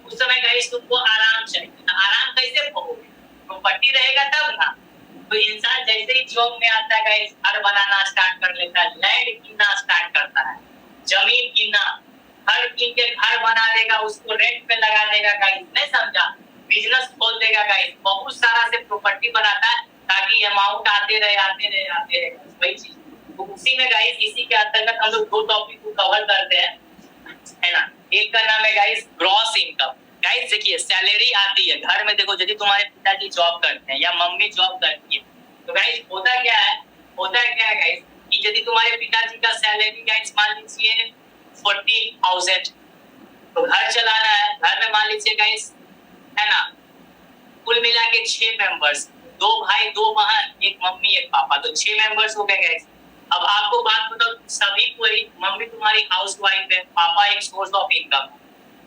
उस समय गाइस तुमको आराम चाहिए। आराम कैसे पाओगे? प्रॉपर्टी रहेगा तब ना। तो इंसान जैसे ही जॉब में आता है गाइस, घर बनाना स्टार्ट कर लेता है, लैंड कीनना स्टार्ट करता है, जमीन कीनना, घर कीन के घर बना देगा, उसको रेंट पे लगा देगा गाइस, नहीं समझा? बिजनेस खोल देगा गाइस, बहुत सारा से प्रॉपर्टी बनाता है ताकि अमाउंट आते रहे वही चीज। तो उसी में गाइस, इसी के अंतर्गत हम लोग दो टॉपिक को कवर करते हैं, है ना। एक का नाम है गाइस ग्रॉस इनकम। गाइस देखिए, सैलरी आती है घर में, देखो यदि तुम्हारे पिताजी जॉब करते हैं या मम्मी जॉब करती है, तो गाइस होता क्या है गाइस, कि यदि तुम्हारे पिताजी का सैलरी गाइस मान लीजिए 40,000, तो घर चलाना है, घर में मान लीजिए गाइस, है ना, कुल मिला के 6 मेंबर्स, 2 भाई 2 बहन, एक मम्मी एक पापा, तो 6 मेंबर्स हो गए गाइस। अब आपको बात बताओ, सभी कोई, मम्मी तुम्हारी हाउस वाइफ है, पापा एक सोर्स ऑफ इनकम।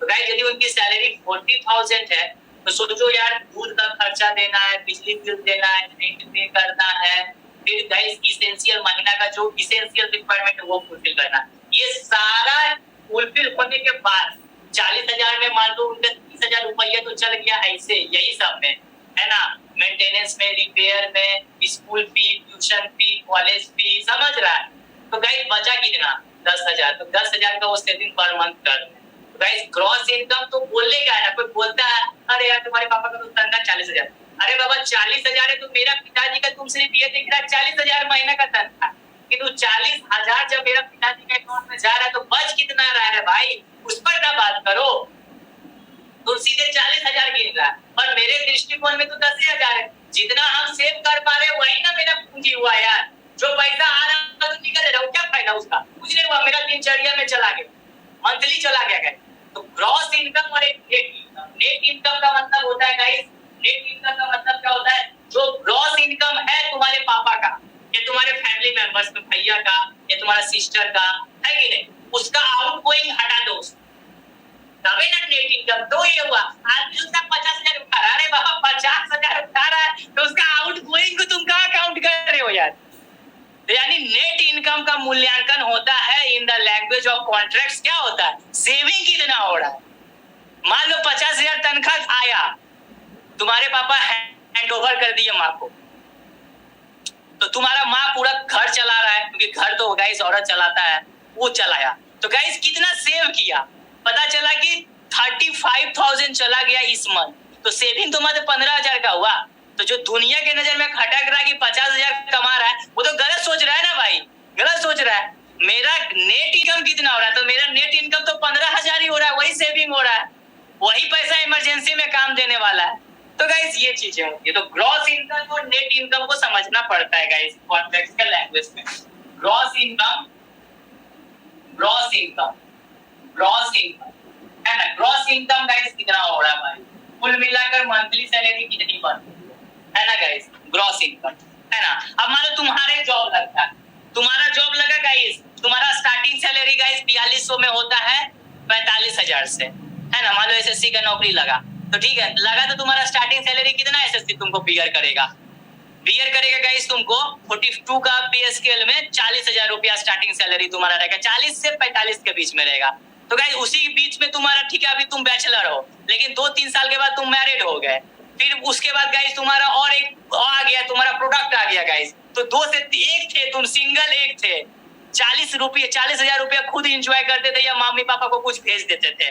तो गाइस यदि उनकी सैलरी 40,000 है, तो सोचो यार, दूध का खर्चा देना है, बिजली बिल देना है, रेंट पे करना है, फिर गाइस इसेंशियल महीना का जो इसेंशियल रिक्वायरमेंट है वो फुलफिल करना, ये सारा फुलफिल होने के बाद 40,000 में मान लो उनका 30,000 रुपया तो चल गया ऐसे, यही सब में, है ना, मेंटेनेंस में, रिपेयर में, school fee, tuition fee, college fee, समझ रहा है। तो गाइस बचा कितना? 10,000। तो 10,000 का वो सेविंग पर मंथ कर रहे हैं। तो गाइस ग्रॉस इनकम तो बोलने का है ना, कोई बोलता है अरे यार तुम्हारे पापा का तो तनख्वाह 40,000, अरे बाबा 40,000 है तो मेरा पिताजी का तुम सिर्फ ये देख रहा है 40,000 महीना का तनख्वाह, किंतु 40,000 जब मेरा पिताजी के अकाउंट में जा रहा है तो बच कितना रहा है भाई, उस पर ना बात करो। तुम सीधे 40,000 गिन रहा है, और मेरे दृष्टिकोण में तो 10,000 है। जितना हम सेव कर पा रहे वही ना मेरा पूंजी हुआ यार। जो पैसा आ रहा तो निकल रहा, क्या फायदा उसका? कुछ नहीं हुआ, मेरा दिनचर्या में चला गया, मंथली चला गया गाइस। तो ग्रॉस इनकम और एक नेट इनकम। नेट इनकम का मतलब होता है गाइस, नेट इनकम का मतलब क्या होता है? जो ग्रॉस इनकम है तुम्हारे पापा का या तुम्हारे फैमिली मेंबर्स में, भैया का या तुम्हारा सिस्टर का, है कि नहीं, उसका आउटगोइंग हटा दो, तबे ना नेट इनकम। तो ये हुआ, आदमी उसका 50,000 उठा रहा है, अरे बाबा 50,000 उठा रहा है तो उसका आउटगोइंग को तुम कहाँ काउंट कर रहे हो यार? यानी नेट इनकम का मूल्यांकन होता है in the language of contracts. क्या होता है? सेविंग कितना हो रहा है। मान लो 50,000 तनख्वाह आया, तुम्हारे पापा हैंड ओवर कर दिए माँ को, तो तुम्हारा माँ पूरा घर चला रहा है, क्योंकि घर तो गाइस औरत चलाता है, वो चलाया, तो गाइस कितना सेव किया? पता चला कि 35,000 चला गया इस मंथ, तो सेविंग तो मतलब 15,000 का हुआ। तो जो दुनिया के नजर में खटक रहा है कि 50,000 कमा रहा है, वो तो गलत सोच रहा है ना भाई, गलत सोच रहा है। मेरा नेट इनकम कितना हो रहा है? तो मेरा नेट इनकम तो 15,000 ही हो रहा है, वही सेविंग हो रहा है, वही पैसा इमरजेंसी में काम देने वाला है। तो गाइस ये चीजें होती है। तो ग्रॉस इनकम और नेट इनकम को समझना पड़ता है गाइस कॉन्ट्रैक्ट के लैंग्वेज में। ग्रॉस इनकम है ना, ग्रॉस इनकम गाइस कितना हो रहा है भाई, कुल मिलाकर मंथली सैलरी कितनी बनती है ना गाइस, ग्रॉस इनकम, है ना। अब मान लो तुम्हारे जॉब लगता है, तुम्हारा जॉब लगा गाइस, तुम्हारा स्टार्टिंग सैलरी गाइस 4200 में होता है 45,000 से, है ना। मान लो एसएससी का नौकरी लगा, तो ठीक है, लगा तो तुम्हारा स्टार्टिंग सैलरी कितना एसएससी तुमको बियर करेगा गाइस, तुमको 42 का पे स्केल में 40,000 रुपया स्टार्टिंग सैलरी तुम्हारा रहेगा, 40 से 45 के बीच में रहेगा। तो गाइस उसी बीच में तुम्हारा, ठीक है, अभी तुम बैचलर हो, लेकिन 2-3 साल के बाद तुम मैरिड हो गए, फिर उसके बाद गाइस तुम्हारा और एक आ गया, तुम्हारा प्रोडक्ट आ गया गाइस, तो 2 से 1 थे तुम, सिंगल एक थे, 40,000 रुपया खुद एंजॉय करते थे या मम्मी पापा को कुछ भेज देते थे।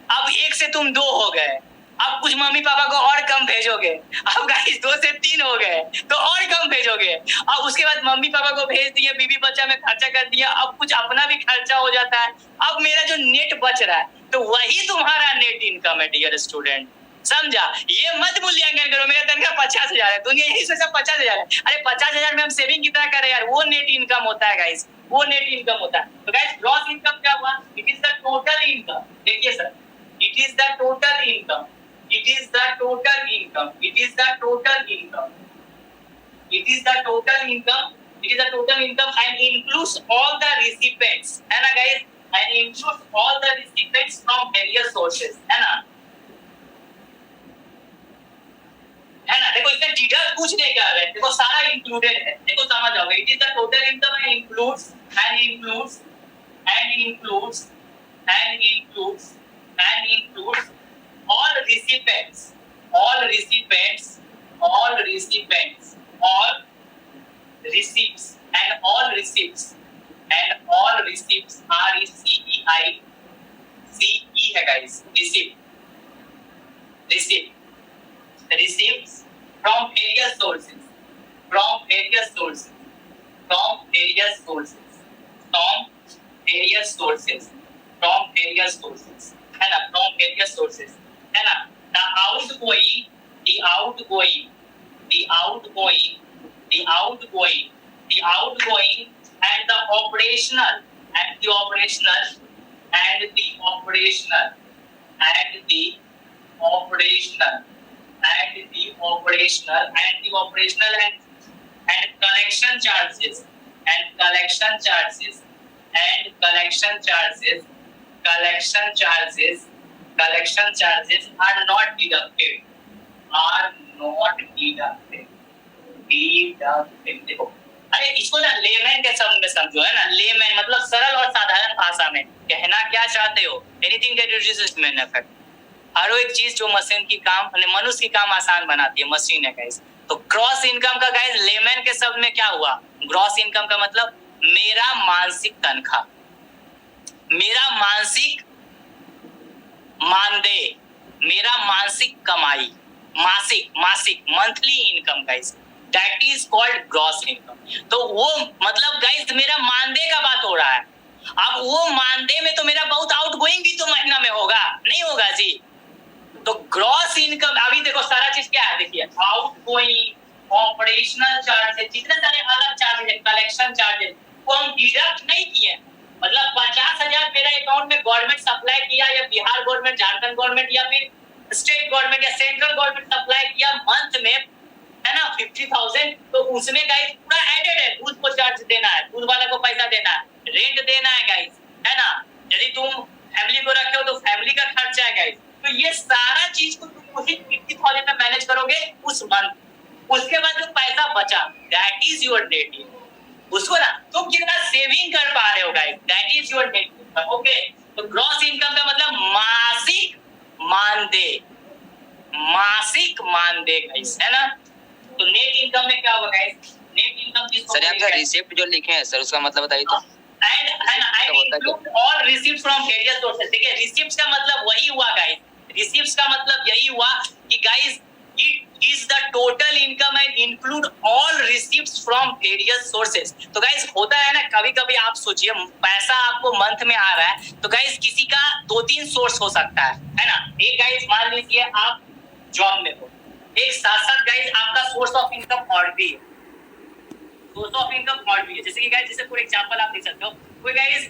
अब 1 से तुम 2 हो गए, अब कुछ मम्मी पापा को और कम भेजोगे, अब गाइस 2 से 3 हो गए तो और कम भेजोगे, अब उसके बाद मम्मी पापा को भेज दिए, बीवी बच्चा में खर्चा कर दिया, अब कुछ अपना भी खर्चा हो जाता है, अब मेरा जो नेट बच रहा है, तो वही तुम्हारा नेट इनकम है डियर स्टूडेंट, समझा। ये मत मूल्यांकन करो मेरा तनख्वाह 50,000 है, दुनिया यही सोचा 50,000 है, अरे 50,000 में हम सेविंग कितना करें यार, वो नेट इनकम होता है गाइस, वो नेट इनकम होता है। तो गाइस ग्रॉस इनकम क्या हुआ? It is the total income. देखिए sir, it is the total income, it is the total income, it is the total income, it is the total income, it is the total income and includes all the recipients, है ना guys, and includes all the recipients from various sources, है ना, देखो इसमें deduct कुछ नहीं कर रहे, देखो सारा इंक्लूडेड है, देखो समझ जाओगे। It is the total income and includes and includes and includes and includes and includes all recipients all receipts RECEI है guys, receipts from various sources है ना, from various sources है ना, the outgoing and the operational and the operational and collection charges are not deducted. देखो, अरे इसको ना layman के शब्द में समझो, है ना, लेमैन मतलब सरल और साधारण भाषा में कहना क्या चाहते हो, anything that reduces man effect, हर एक चीज जो मशीन की काम, मनुष्य की काम आसान बनाती है, मशीन है गाइस। तो ग्रॉस इनकम का गाइस लेमैन के शब्द में क्या हुआ, ग्रॉस इनकम का मतलब मेरा मानसिक तनख्वाह, मेरा मानसिक मानदेय, मेरा मानसिक कमाई, मासिक monthly income guys, that is called gross income. तो वो मतलब गाइस मेरा मानदेय का बात हो रहा है। अब वो मानदेय में तो मेरा बहुत आउटगोइंग भी तो महीना में होगा, नहीं होगा जी। तो ग्रॉस इनकम, अभी देखो सारा चीज क्या है, देखिए आउटगोइंग, ऑपरेशनल चार्जेस, जितने सारे अलग चार्जेस है, कलेक्शन चार्जेस, वो हम डिडक्ट नहीं किए। मतलब 50,000 मेरा अकाउंट में गवर्नमेंट सप्लाई किया, या बिहार गवर्नमेंट, झारखंड गवर्नमेंट, या फिर स्टेट गवर्नमेंट या सेंट्रल गवर्नमेंट सप्लाई किया मंथ में, है ना, 50,000, तो उसमें गाइस पूरा एडेड है, दूध को चार्ज देना है, दूध वाला को पैसा देना है, रेंट देना है गाइस, है ना, यदि तुम फैमिली को रखे हो तो फैमिली का खर्चा है गाइस। तो ये सारा चीज को तुम वही 50,000 में मैनेज करोगे उस मंथ, उसके बाद जो पैसा बचा that is your net income, उसको ना तुम कितना सेविंग कर पा रहे हो guys, that is your net income. Okay, तो ग्रॉस इनकम का मतलब मासिक मानदेय गाइस, है ना। तो नेट इनकम में क्या होगा गाइस, नेट इनकम किसको सर यहाँ रिसिप्ट जो लिखे हैं सर उसका मतलब बताइए तो। एंड है ना, I include all receipts from various sources. देखिए रिसीप्ट्स का मतलब वही हुआ गाइस, रिसीप्ट्स का मतलब यही हुआ कि guys it is the total income and include all receipts from various sources. तो गाइस होता है ना, कभी कभी आप सोचिए पैसा आपको मंथ में आ रहा है, तो गाइस किसी का 2-3 सोर्स हो सकता है ना। एक गाइस मान लीजिए आप जॉब में हो, एक साथ साथ गाइस आपका सोर्स ऑफ इनकम और भी है, जैसे कि गाइस, जैसे फॉर एग्जांपल आप देख सकते हो, कोई गाइस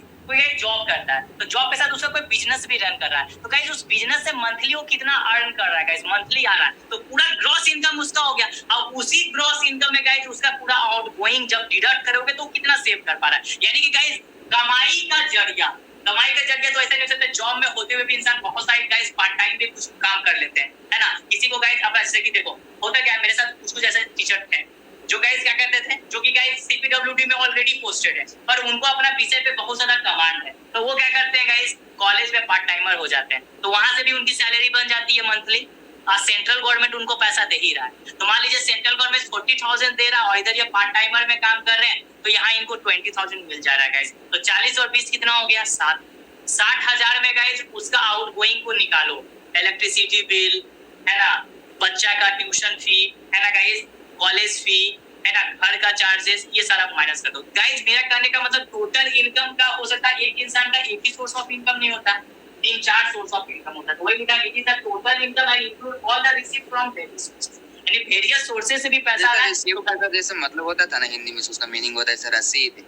जॉब करता है, तो जॉब के साथ उसका कोई बिजनेस भी रन कर रहा है, तो गाइस उस बिजनेस से मंथली वो कितना अर्न कर रहा है गाइस, मंथली आ रहा है, तो पूरा ग्रॉस इनकम उसका हो गया। अब उसी ग्रॉस इनकम में गाइस उसका पूरा आउटगोइंग जब डिडक्ट करोगे तो कितना सेव कर पा रहा है, यानी कि गाइस कमाई का जरिया तो ऐसा नहीं हो सकता, जॉब में होते हुए भी इंसान बहुत सारे गाइस पार्ट टाइम भी कुछ काम कर लेते हैं, है ना। किसी को गाइस अपना, जैसे कि देखो होता क्या है, मेरे साथ कुछ ऐसे टीचर थे जो गाइस क्या करते थे, जो कि गाइस सीपीडब्ल्यूडी में ऑलरेडी पोस्टेड है, पर उनको अपना विषय पे बहुत ज्यादा कमांड है, तो वो क्या करते हैं गाइस, कॉलेज में पार्ट टाइमर हो जाते हैं, तो वहां से भी उनकी सैलरी बन जाती है मंथली। और सेंट्रल गवर्नमेंट उनको पैसा दे ही रहा है, तो मान लीजिए सेंट्रल गवर्नमेंट 40,000 दे रहा है और इधर ये पार्ट टाइमर में काम कर रहे हैं, तो यहाँ इनको 20,000 मिल जा रहा है गाइस। तो 40 और 20 कितना हो गया, 60,000 में गाइस उसका आउटगोइंग को निकालो, इलेक्ट्रिसिटी बिल, है ना, बच्चा का ट्यूशन फी, है ना गाइस, कॉलेज फी, है ना, घर का चार्जेस, ये सारा माइनस कर दो गाइस। मेरा कहने का मतलब टोटल इनकम का हो सकता है, एक इंसान का एक ही सोर्स ऑफ इनकम नहीं होता, 3-4 सोर्स ऑफ इनकम होता है, तो वही लिखा it is the total income and include all the received from various sources, यानी वेरियस सोर्सेस से भी पैसा आ रहा है। रिसीव का जैसे मतलब होता था ना हिंदी में, उसका मीनिंग होता है सर रसीद।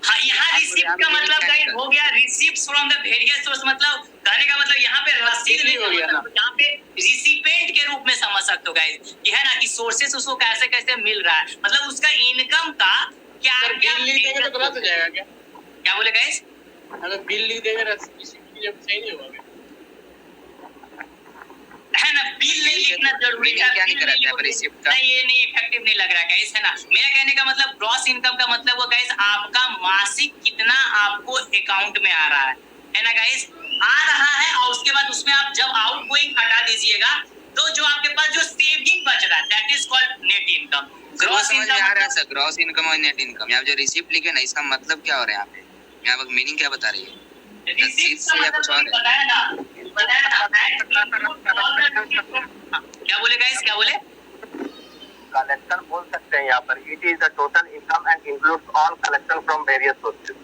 हाँ, यहाँ रिसीप्ट का मतलब गाइस हो गया receipts from the various source, मतलब कहने का मतलब यहाँ पे रसीद नहीं हो गया, यहाँ पे रिसिपेंट के रूप में समझ सकते हो गाइस, कि है ना कि सोर्सेस उसको कैसे कैसे मिल रहा है, मतलब उसका इनकम का क्या क्या बिल लिख देंगे तो गलत हो जाएगा क्या बोले गाइस, अगर बिल लिख देंगे रिसीप्ट जब सही नहीं होगा, है ना, बिल नहीं लिखना जरूरी है, क्या नहीं कराता है रिसिप्ट का, नहीं ये नहीं इफेक्टिव नहीं लग रहा है गाइस, है ना। मेरा कहने का मतलब ग्रॉस इनकम का मतलब वो गाइस आपका मासिक कितना आपको अकाउंट में आ रहा है है ना गाइस, आ रहा है और उसके बाद उसमें आप जब आउट गोइंग हटा दीजिएगा तो जो आपके पास जो सेविंग बच रहा है that is called net income. Gross समझ में आ रहा है सर, ग्रॉस इनकम और नेट इनकम। यहाँ जो रिसिप्ट लिखे ना, इसका मतलब क्या हो रहा है यहाँ पे? यहाँ पर मीनिंग क्या बता रही है? रिसीप्ट से या कुछ और है? बताया ना। क्या बोले गाइस, क्या बोले? कलेक्शन बोल सकते हैं यहाँ पर। It is the total income and includes all collection from various sources.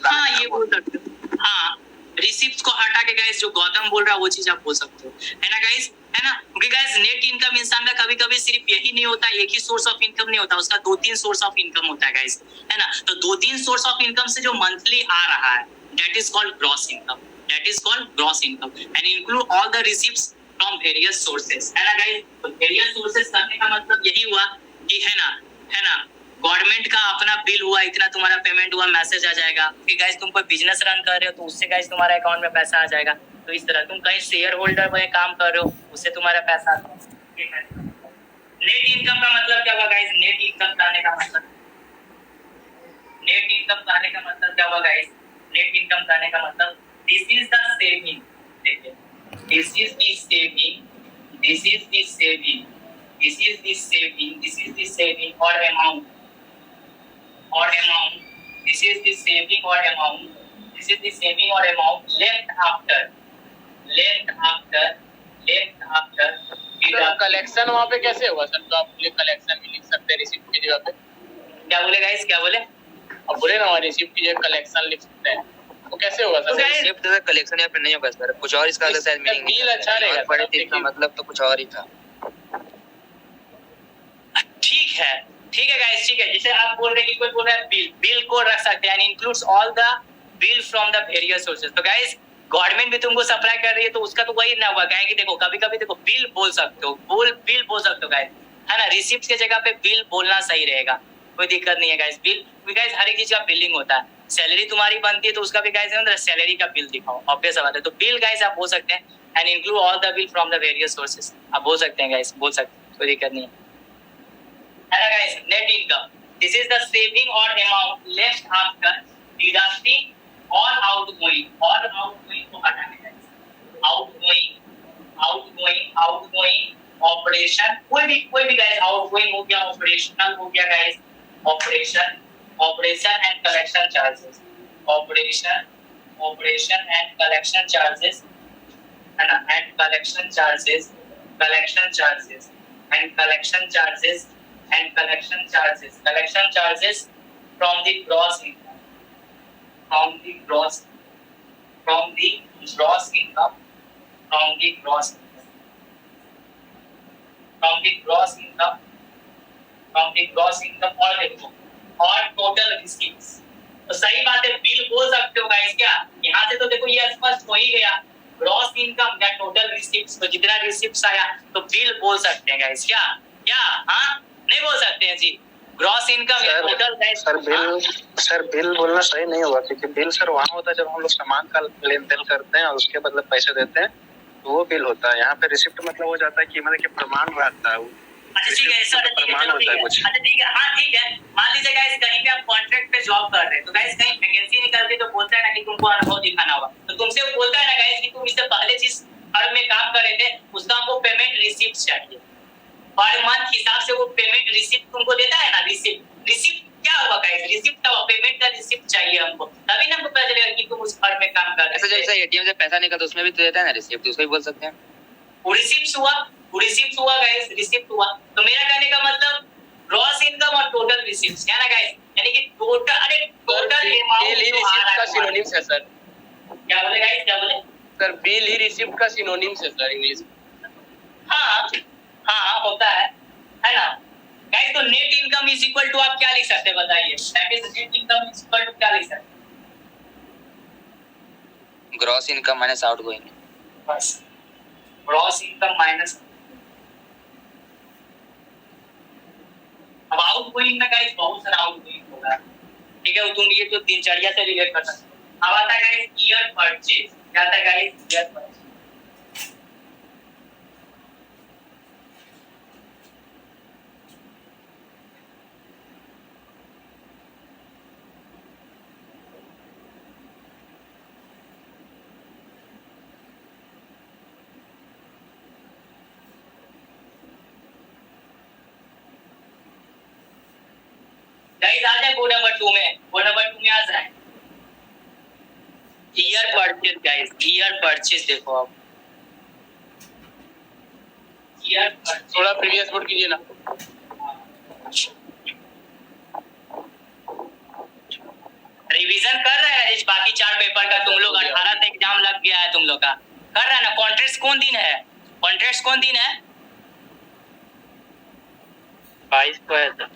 हाँ ये बोल सकते हो। हाँ रिसिप्ट को हटा के गाइस जो गौतम बोल रहा है वो चीज आप बोल सकते हो, है ना गाइस, है ना। क्योंकि गाइस नेट इनकम इंसान का कभी कभी सिर्फ यही नहीं होता, एक ही सोर्स ऑफ इनकम नहीं होता, उसका 2-3 सोर्स ऑफ इनकम होता है गाइस, है ना। तो 2-3 सोर्स ऑफ इनकम से जो मंथली आ रहा है that is called gross income, that is called gross income and include all the receipts from various sources, है ना गाइस। तो वेरियस सोर्सेज करने का मतलब यही हुआ कि है ना गवर्नमेंट का अपना बिल हुआ, इतना तुम्हारा पेमेंट हुआ, मैसेज आ जाएगा कि गाइस तुम कोई बिजनेस रन कर रहे हो तो उससे गाइस तुम्हारे अकाउंट में पैसा आ जाएगा। तो इस तरह तुम कहीं शेयर होल्डर में काम कर रहे हो उससे तुम्हारा पैसा आता है। नेट इनकम का मतलब क्या हुआ गाइस? नेट इनकम कहने का मतलब, नेट इनकम कहने का मतलब क्या हुआ गाइस? नेट इनकम कहने का मतलब दिस इज द सेविंग, देखिए this is the saving, this is the saving, this is the saving, this is the saving और amount, or amount, this is the saving or amount, this is the saving or amount left after sir collection वहाँ पे कैसे होगा sir? तो आप collection भी लिख सकते हैं रिसिप्ट की जगह पे। क्या बोले गाइस, क्या बोले? अब बोले ना रिसिप्ट की जगह कलेक्शन लिख सकते हैं, वो कैसे होगा सर? रिसिप्ट तो कलेक्शन यहाँ पे नहीं होगा सर, कुछ और इसका शायद मीनिंग डील अच्छा रहेगा, पढ़े थे, इसका मतलब तो कुछ और ही था। ठीक है गाइस, ठीक है। जैसे आप बोल रहे हैं कि कोई बोल रहा है बिल को रख सकते हैं and includes all the bill from the various sources. तो गाइस गवर्नमेंट भी तुमको सप्लाई कर रही है तो उसका तो वही ना हुआ, क्या है कि देखो कभी कभी देखो बिल बोल सकते हो, बिल बोल सकते हो गाइस, है ना। रिसिप्ट के जगह पे बिल बोलना सही रहेगा, कोई दिक्कत नहीं है गाइस। बिल गाइस हर एक चीज का बिलिंग होता है, सैलरी तुम्हारी बनती है तो उसका भी गाइस सैलरी का बिल दिखाओ, ऑब्वियस बात है। तो बिल गाइस आप बोल सकते हैं and include all the bill from the various sources, आप बोल सकते हैं गाइस, बोल सकते हैं, कोई दिक्कत नहीं है ना guys. Net income this is the saving और amount left after deducting all outgoing को हटा के गाइस, आउटगोइंग ऑपरेशन, कोई भी गाइस आउटगोइंग हो गया, ऑपरेशनल हो गया guys, operation and collection charges, operation and collection charges, है ना, and collection charges from the gross income, from the gross income और देखो और टोटल रिसीप्ट्स। तो सही बात है, बिल बोल सकते हो गाइस क्या? यहाँ से तो देखो ये स्पष्ट हो ही गया, ग्रॉस इनकम या टोटल रिसीप्ट्स, तो जितना रिसीप्ट्स आया तो बिल बोल सकते हैं गाइस, क्या हाँ नहीं बोल सकते हैं जी? ग्रॉस इनकम या टोटल गाइस। सर बिल बोलना सही नहीं होगा, क्योंकि बिल सर वहाँ होता है जब हम लोग सामान का लेन देन करते हैं और उसके बदले पैसे देते हैं, तो वो बिल होता है। यहाँ पे रिसिप्ट मतलब हो जाता है कि मतलब कि प्रमाण रहता है। अच्छा ठीक है सर, ठीक है चलो ठीक है, अच्छा ठीक है, हाँ ठीक है। मान लीजिए गाइस कहीं पे आप कॉन्ट्रैक्ट पे जॉब कर रहे हैं, तो गाइस कहीं वैकेंसी निकलती तो बोलता है ना कि तुमको अनुभव दिखाना होगा, तो तुमसे वो बोलता है ना गाइस कि तुम इससे पहले जिस फर्म में काम कर रहे थे उसका हमको पेमेंट रिसिप्ट चाहिए, पर मंथ हिसाब से वो पेमेंट रिसिप्ट तुमको देता है ना। रिसिप्ट क्या हुआ गाइस? रिसिप्ट का पेमेंट का रिसिप्ट चाहिए हमको, तभी ना हमको पता चलेगा कि तुम उस फर्म में काम कर रहे हो। जैसे एटीएम से पैसा निकलता उसमें भी तो देता है ना रिसिप्ट, उसको भी बोल सकते हैं। वो रिसिप्ट हुआ गाइस, रिसिप्ट हुआ। तो मेरा कहने का मतलब ग्रॉस इनकम और टोटल रिसिप्ट्स, क्या ना गाइस, यानी कि टोटल अमाउंट बिल ही रिसिप्ट का सिनोनिम्स है सर। क्या बोले गाइस, क्या बोले सर? बिल ही रिसिप्ट का सिनोनिम्स है सर इंग्लिश। हाँ होता है ना गाइस। तो net income is equal to आप क्या लिख सकते हैं बताइए? That is net income is equal to क्या लिख सकते हैं? ग्रॉस इनकम माइनस आउटगोइंग, बस ग्रॉस इनकम माइनस। अब आउटगोइंग में गाइस बहुत सारा आउटगोइंग होगा, ठीक है, तुम ये तो दिनचर्या से रिलेट कर सकते हो। अब आता है गाइस ईयर परचेज, क्या आता है गाइस? Year purchase. हैं बोर्ड नंबर 2 में, बोर्ड नंबर 2 में आ जाए। Year purchase guys, year purchase देखो आप, ईयर परचेज थोड़ा प्रीवियस बोर्ड कीजिए ना। रिवीजन कर रहे हैं इस बाकी 4 पेपर का, तुम लोग 18 से एग्जाम लग गया है तुम लोग का, कर रहा है ना। कॉन्ट्रैक्ट कौन दिन है, कॉन्ट्रैक्ट कौन दिन है? 22 को है सर।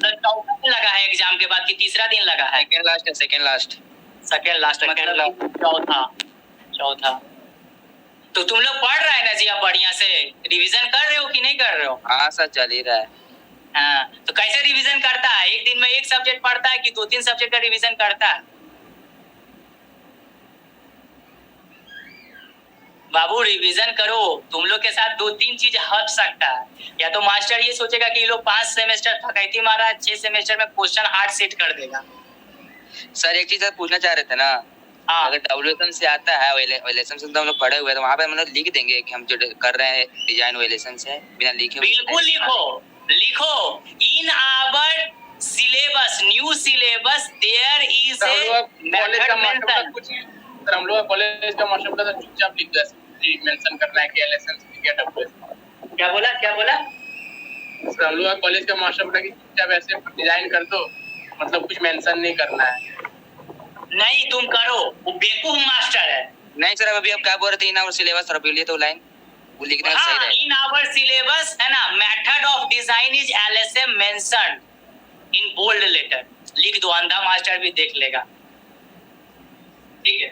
चौथा दिन लगा है एग्जाम के बाद कि तीसरा दिन लगा है? सेकंड लास्ट है, सेकंड लास्ट। सेकंड लास्ट मतलब चौथा। तो तुम लोग पढ़ रहे हैं ना जी, आप बढ़िया से रिवीजन कर रहे हो कि नहीं कर रहे हो? हाँ सर, चल ही रहा है। हाँ, तो कैसे रिवीजन करता है? एक दिन में एक सब्जेक्ट पढ़ता है कि 2-3 सब्जेक्ट का रिवीजन करता है? बाबू रिवीजन करो, तुम लोग के साथ 2-3 चीज हट सकता है। या तो मास्टर ये सोचेगा कि ये लोग 5 सेमेस्टर फकैती मारा है, 6 सेमेस्टर में क्वेश्चन हार्ड सेट कर देगा। सर एक चीज पूछना चाह रहे थे ना, हाँ, अगर डब्ल्यूएसएम से आता है, वायलेशन से तो हम लोग पढ़े हुए हैं, तो वहाँ पे हम लोग लिख देंगे कि हम जो कर रहे हैं डिजाइन वायलेशन से, बिना लिखे? बिल्कुल लिखो in our syllabus, new syllabus there is a college का मास्टर मेथड। कुछ सर, हम लोग कॉलेज का मास्टर तो चुपचाप लिख दो, मेंशन करना है कि एलएसएम क्या डब्ल्यूएसएम। क्या बोला सर हम लोग कॉलेज का मास्टर बोला कि चुपचाप ऐसे डिजाइन कर दो, मतलब कुछ मेंशन नहीं करना है। नहीं तुम करो, वो बेवकूफ मास्टर है। नहीं सर, अभी आप क्या बोल रहे थे, इन सिलेबस और बोलिए तो लाइन वो लिखने का सही रहेगा। इन आवर सिलेबस है ना, method of design is LSM mentioned in bold letter. लिख दो, अंधा मास्टर भी देख लेगा। ठीक है,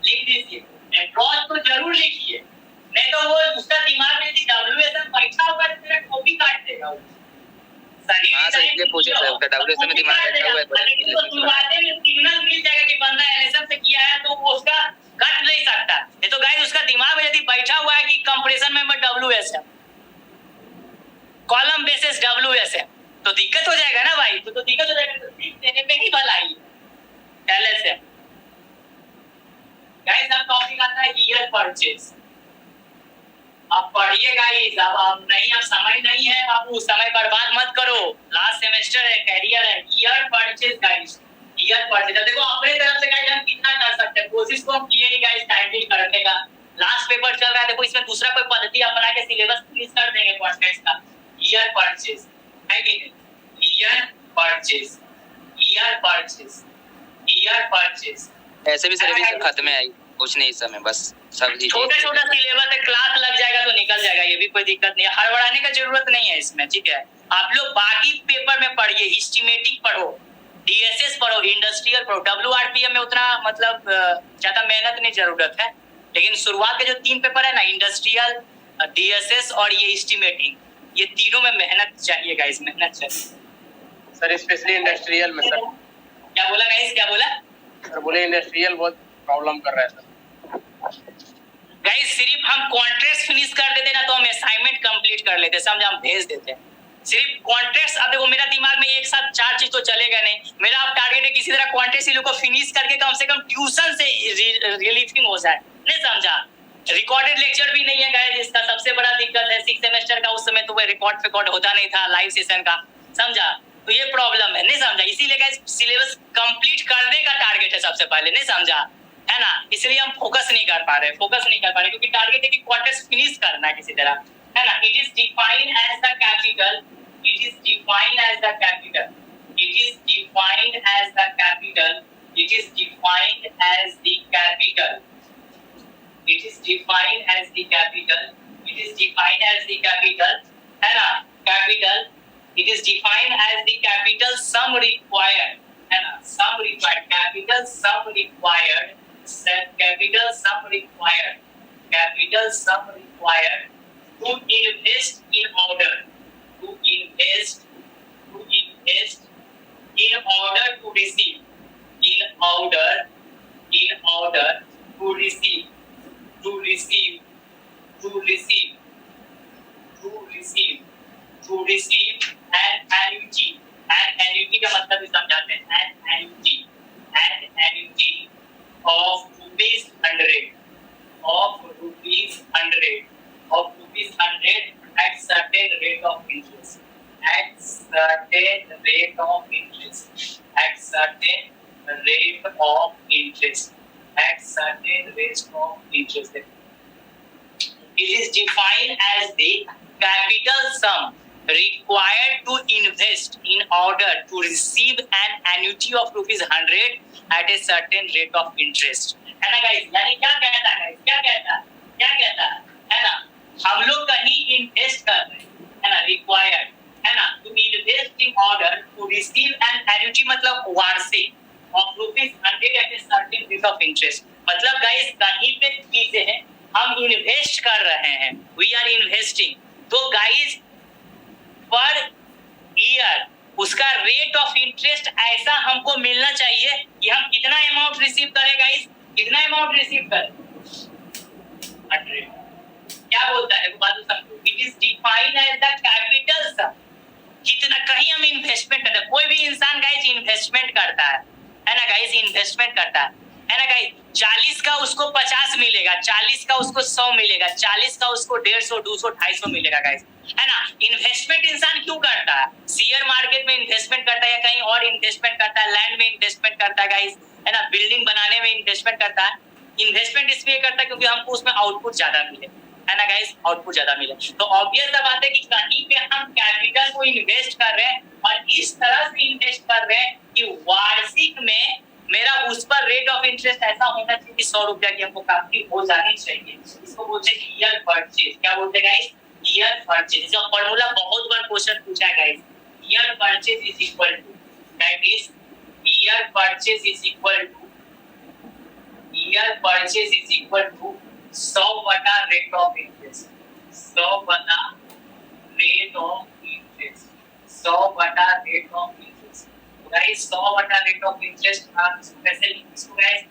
लिख दीजिए। ड्रॉज तो जरूर लिखिए, नहीं तो वो उसका दिमाग में यदि डब्ल्यूएसएम बैठा होगा तो तेरा कॉपी काट देगा वो। सही हाँ सर, इसलिए पूछे सर, उसका डब्ल्यूएसएम में दिमाग बैठा हुआ है तो लेकिन तो शुरुआत में सिग्नल मिल जाएगा कि बंदा एलएसएम से किया है, तो वो उसका कट नहीं सकता। ये तो गाइस उसका दिमाग में यदि बैठा हुआ है कि कंप्रेशन में डब्ल्यूएसएम, कॉलम बेसिस डब्ल्यूएसएम, तो दिक्कत हो जाएगा ना भाई। तो दिक्कत हो जाएगा, तो लिख देने पे ही भलाई एलएसएम। गाइस अब टॉपिक आता है ईयर परचेज। अब पढ़िए गाइस, अब नहीं, अब समय नहीं है बाबू, समय बर्बाद मत करो, लास्ट सेमेस्टर है, कैरियर है। Year purchase guys, year purchase. देखो अपने तरफ से गाइस हम कितना कर सकते हैं, कोशिश तो हम किए ही गाइस टाइमली करने का। लास्ट पेपर चल रहा है, देखो इसमें दूसरा कोई पद्धति अपना के सिलेबस फिनिश कर देंगे कॉन्टेक्स्ट का। ईयर परचेज है कि नहीं? Year purchase, year purchase, year purchase. ऐसे भी सर खत्म है, कुछ नहीं इस समय, बस सब छोटा सिलेबस है, क्लास लग जाएगा तो निकल जाएगा, ये भी कोई दिक्कत नहीं है, हड़बड़ाने का जरूरत नहीं है इसमें। ठीक है, आप लोग बाकी पेपर में पढ़िए, एस्टिमेटिंग पढ़ो, डीएसएस पढ़ो, इंडस्ट्रियल पढ़ो। डब्ल्यूआरपीएम में उतना मतलब ज्यादा मेहनत नहीं जरूरत है, लेकिन शुरुआत के जो 3 पेपर है ना, इंडस्ट्रियल, डीएसएस और ये एस्टिमेटिंग, ये तीनों में मेहनत चाहिए गाइस, मेहनत चाहिए सर, स्पेशली इंडस्ट्रियल में। सर क्या बोला गाइस, क्या बोला सर? बोले इंडस्ट्रियल बहुत प्रॉब्लम कर रहा है सर। गाइस सिर्फ हम कॉन्ट्रैक्ट फिनिश कर देते ना तो हम असाइनमेंट कंप्लीट कर लेते, समझ, हम भेज देते। सिर्फ कॉन्ट्रैक्ट, अब देखो मेरा दिमाग में एक साथ 4 चीज तो चलेगा नहीं। मेरा अब टारगेट है किसी तरह कॉन्ट्रैक्ट इन लोग को फिनिश करके कम से कम ट्यूशन से रिलीफिंग हो जाए, नहीं समझा। रिकॉर्डेड लेक्चर भी नहीं है गाइस, इसका सबसे बड़ा दिक्कत है। 6 सेमेस्टर का उस समय तो वो रिकॉर्ड होता नहीं था लाइव सेशन का, समझा, तो ये प्रॉब्लम है, नहीं समझा। इसीलिए गाइस सिलेबस कंप्लीट करने का टारगेट है सबसे पहले, नहीं समझा, है ना। इसलिए हम फोकस नहीं कर पा रहे क्योंकि टारगेट है कि क्वार्टर्स फिनिश करना है किसी तरह, है ना। It is defined as the capital, it is defined as the capital, it is defined as the capital, it is defined as the capital, it is defined as the capital, it is defined as the capital, है ना, capital. It is defined as the capital sum required, है ना, sum required, capital sum required, capital sum required, capital sum required to invest in order, to invest in order to receive, in order to receive, to receive, to receive, to receive, to receive an annuity, an annuity का मतलब भी समझाते हैं, an annuity of rupees 100, of rupees 100 at certain rate of interest, at certain rate of interest. At certain rate of interest. At certain rate of interest. It is defined as the capital sum required to invest in order to receive an annuity of ₹100 at a certain rate of interest. है ना guys? यानी क्या कहता है? क्या कहता है ना? हम लोग कहीं इन्वेस्ट कर रहे हैं, है ना? रिक्वायर्ड, है ना? To invest in order to receive an annuity, मतलब वार्षिक of ₹100 at a certain rate of interest. मतलब गाइस कहीं पे चीजें हैं, हम इन्वेस्ट कर रहे हैं, वी आर इन्वेस्टिंग, तो गाइस पर ईयर उसका रेट ऑफ इंटरेस्ट ऐसा हमको मिलना चाहिए कि हम कितना अमाउंट रिसीव करें गाइस, कितना अमाउंट रिसीव करें 100. क्या बोलता है बात समझो. It is defined as the capital सम. कितना कहीं हम इन्वेस्टमेंट करते हैं, कोई भी इंसान गाइस इन्वेस्टमेंट करता है ना गाइस, इन्वेस्टमेंट करता है ना गाइस. 40 का उसको 50 मिलेगा, 40 का उसको 100 मिलेगा, 40 का उसको 150, 200, 250 मिलेगा गाइस, है ना. इन्वेस्टमेंट इंसान क्यों करता है? शेयर मार्केट में इन्वेस्टमेंट करता है या कहीं और इन्वेस्टमेंट करता है, लैंड में इन्वेस्टमेंट करता है गाइस, है ना, बिल्डिंग बनाने में इन्वेस्टमेंट करता है. इन्वेस्टमेंट इसलिए करता है क्योंकि हमको उसमें आउटपुट ज्यादा मिले, है ना गाइस, आउटपुट ज्यादा मिले. तो ऑब्वियस बात है कि कहीं पे हम कैपिटल को इन्वेस्ट कर रहे हैं और इस तरह से इन्वेस्ट कर रहे हैं कि वार्षिक में मेरा उस पर रेट ऑफ इंटरेस्ट ऐसा होना चाहिए कि ₹100 की हमको प्राप्ति हो जानी चाहिए. इसको बोलते हैं ईयर परचेज. क्या बोलते हैं गाइस? Year purchase. इसका फॉर्मूला बहुत बार क्वेश्चन पूछा है guys. Year purchase is equal to, that is year purchase is equal to, year purchase is equal to 100 बटा रेट ऑफ इंटरेस्ट. 100 बटा रेट ऑफ इंटरेस्ट. 100 बटा रेट ऑफ इंटरेस्ट. गाइस 100 बटा rate of interest कैसे लिखते इसको guys,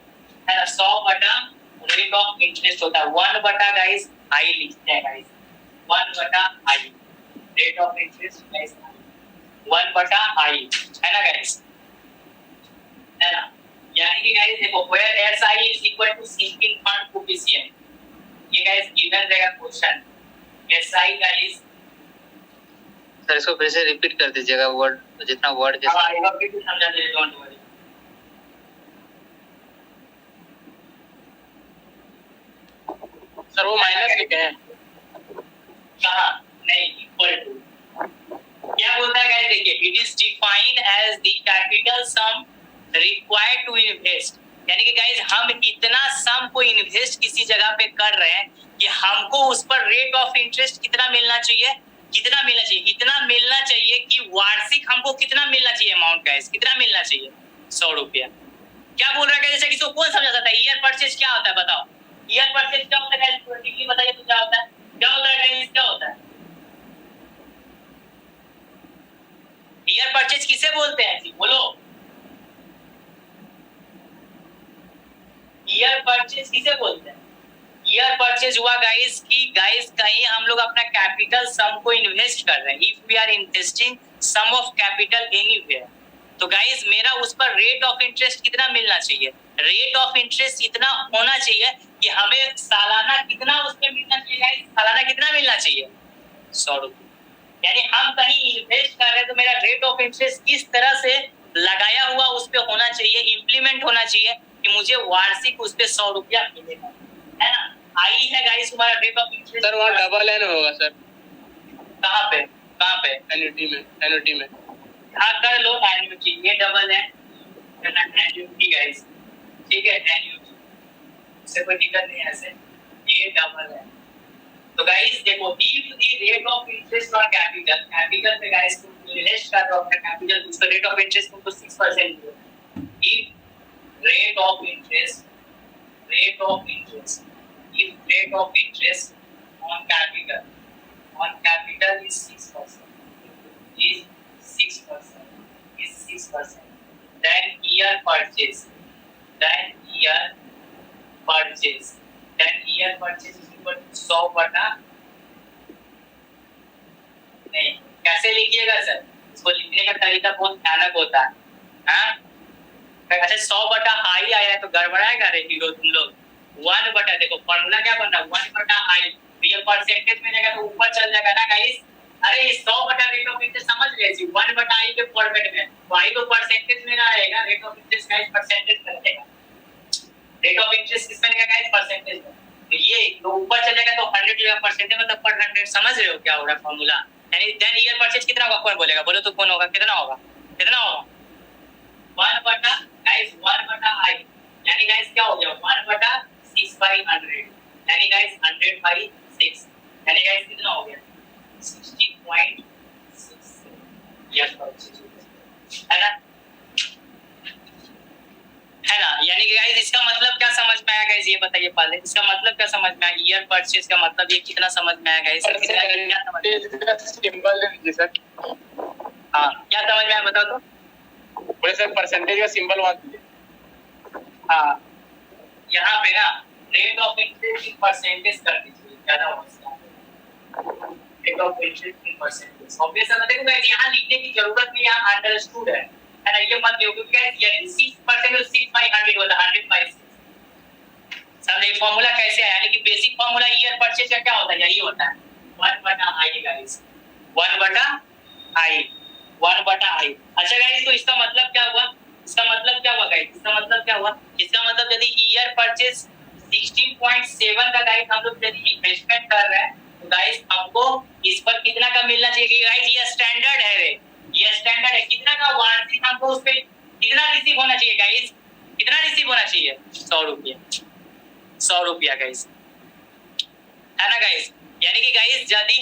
है ना. 100 बटा रेट ऑफ इंटरेस्ट होता है 1 बटा गाइस आई लिखते हैं गाइस, 1 बटा आई रेट ऑफ इंटरेस्ट गाइस, 1 बटा आई, है ना गाइस, है ना. यानी कि गाइस देखो where SI is equal to sinking fund coefficient. ये गाइस गिवन रहेगा क्वेश्चन. एसआई गाइस सर इसको फिर से रिपीट कर दीजिएगा, वर्ड जितना वर्ड के हां एक बार फिर समझा दे, डोंट वरी. सर वो माइनस लिखे हैं कहां? नहीं, इक्वल टू. क्या बोलता है गाइस, देखिए it is defined as the capital sum required to invest. यानी कि गाइस हम इतना सम को इन्वेस्ट किसी जगह पे कर रहे हैं कि हमको उस पर रेट ऑफ इंटरेस्ट कितना मिलना चाहिए, कितना मिलना चाहिए, इतना मिलना चाहिए कि वार्षिक हमको कितना मिलना चाहिए अमाउंट गाइस, कितना मिलना चाहिए ₹100. क्या बोल रहा है जैसे किसी को कौन समझा सकता है? ईयर परचेज क्या होता है बताओ. ईयर परचेज क्या होता है गाइस, प्रोडक्टिवली बताइए तो क्या होता है, क्या होता है गाइस, क्या होता है ईयर परचेज किसे बोलते हैं जी, बोलो. ईयर परचेज किसे बोलते हैं? ईयर परचेज हुआ गाइस कि गाइस कहीं हम लोग अपना कैपिटल सम को इन्वेस्ट कर रहे हैं. If we are investing sum of capital anywhere, तो गाइस मेरा उस पर रेट ऑफ इंटरेस्ट कितना मिलना चाहिए, रेट ऑफ इंटरेस्ट इतना होना चाहिए कि हमें सालाना कितना उसमें मिलना चाहिए गाइस, सालाना कितना मिलना चाहिए ₹100. यानी हम कहीं इन्वेस्ट कर रहे हैं तो मेरा रेट ऑफ इंटरेस्ट किस तरह से लगाया हुआ उस पे होना चाहिए, इंप्लीमेंट होना चाहिए कि मुझे वार्षिक उस पे ₹100 मिलेगा, है ना. आई है गाइस हमारा रेट ऑफ इंटरेस्ट. सर वहाँ डबल एन होगा सर. कहाँ पे एन्युटी में हाँ कर लो एन्युटी. ये डबल है ना एन्युटी गाइस, ठीक है, एन्युटी से कोई दिक्कत नहीं है ऐसे. ये डबल है. तो गाइस देखो if the rate of interest on capital पे गाइस तुम इन्वेस्ट कर रहे हो अपना कैपिटल, उसका रेट ऑफ इंटरेस्ट तुमको 6% मिलेगा. If rate of interest if rate of interest on capital is 6%, then year purchase is equal to 100 बटा, नहीं कैसे लिखिएगा सर, इसको लिखने का तरीका बहुत भयानक होता है. हाँ अच्छा 100 बटा आई आया है तो गड़बड़ाएगा रे हीरो तुम लोग. 1 बटा देखो फॉर्मूला क्या बनना है 1 बटा आई, ये परसेंटेज में जाएगा तो ऊपर चल जाएगा ना गाइस, अरे 100 रेट ऑफ इंटरेस्ट समझ गए जी, 1/i के फॉर्मेट में, तो i तो परसेंटेज में रहेगा, rate of interest guys percentage में रहेगा, रेट ऑफ इंटरेस्ट किसमें रहेगा गाइस परसेंटेज में, तो ये तो ऊपर चलेगा तो 100 जो है परसेंटेज मतलब पर 100, समझ रहे हो क्या हो रहा है फॉर्मूला, यानी देन ईयर परचेज कितना होगा, कौन बोलेगा, बोलो तो कौन होगा, कितना होगा, कितना होगा 1/i, यानी गाइस क्या हो गया 1/6/100, यानी गाइस 100/6, यानी गाइस कितना हो गया 16.6 ईयर परचेज, है ना, है ना, यानी कि गाइस इसका मतलब क्या समझ में आया गाइस, ये बताइए पहले, इसका मतलब क्या समझ में आया, ईयर परचेज का मतलब ये कितना समझ में आया गाइस, कितना क्या समझ में आया, सिंबल दे दीजिए सर। हाँ क्या समझ में आया बताओ तो, बोले सर परसेंटेज का सिंबल वहां दीजिए। हाँ यहाँ पे ना rate of interest in percentage कर दीजिए, ज्यादा हो इसका, rate of interest in percentage, obvious है, देखो गाइस यहाँ लिखने की जरूरत नहीं, यहाँ अंडरस्टूड है ना, ये मत लिखो क्योंकि गाइस ये 6% तो 6/100 होता है, 100/6, समझे ये फार्मूला कैसे है, यानी कि बेसिक फार्मूला ईयर परचेज का क्या होता है, यही होता है 1/i गाइस, 1/i, 1/i। अच्छा गाइस तो इसका मतलब क्या हुआ, इसका मतलब क्या हुआ गाइस, इसका मतलब क्या हुआ, इसका मतलब यदि ईयर परचेज 16.7 का गाइस हम लोग यदि इन्वेस्टमेंट कर रहे हैं तो गाइस हमको इस पर कितना का मिलना चाहिए गाइस, ये स्टैंडर्ड है रे, ये स्टैंडर्ड है, कितना का वार्षिक हमको उस पे कितना रिसीव होना चाहिए गाइस, कितना रिसीव होना चाहिए 100 रुपया, 100 रुपया गाइस, है ना गाइस, यानी कि गाइस यदि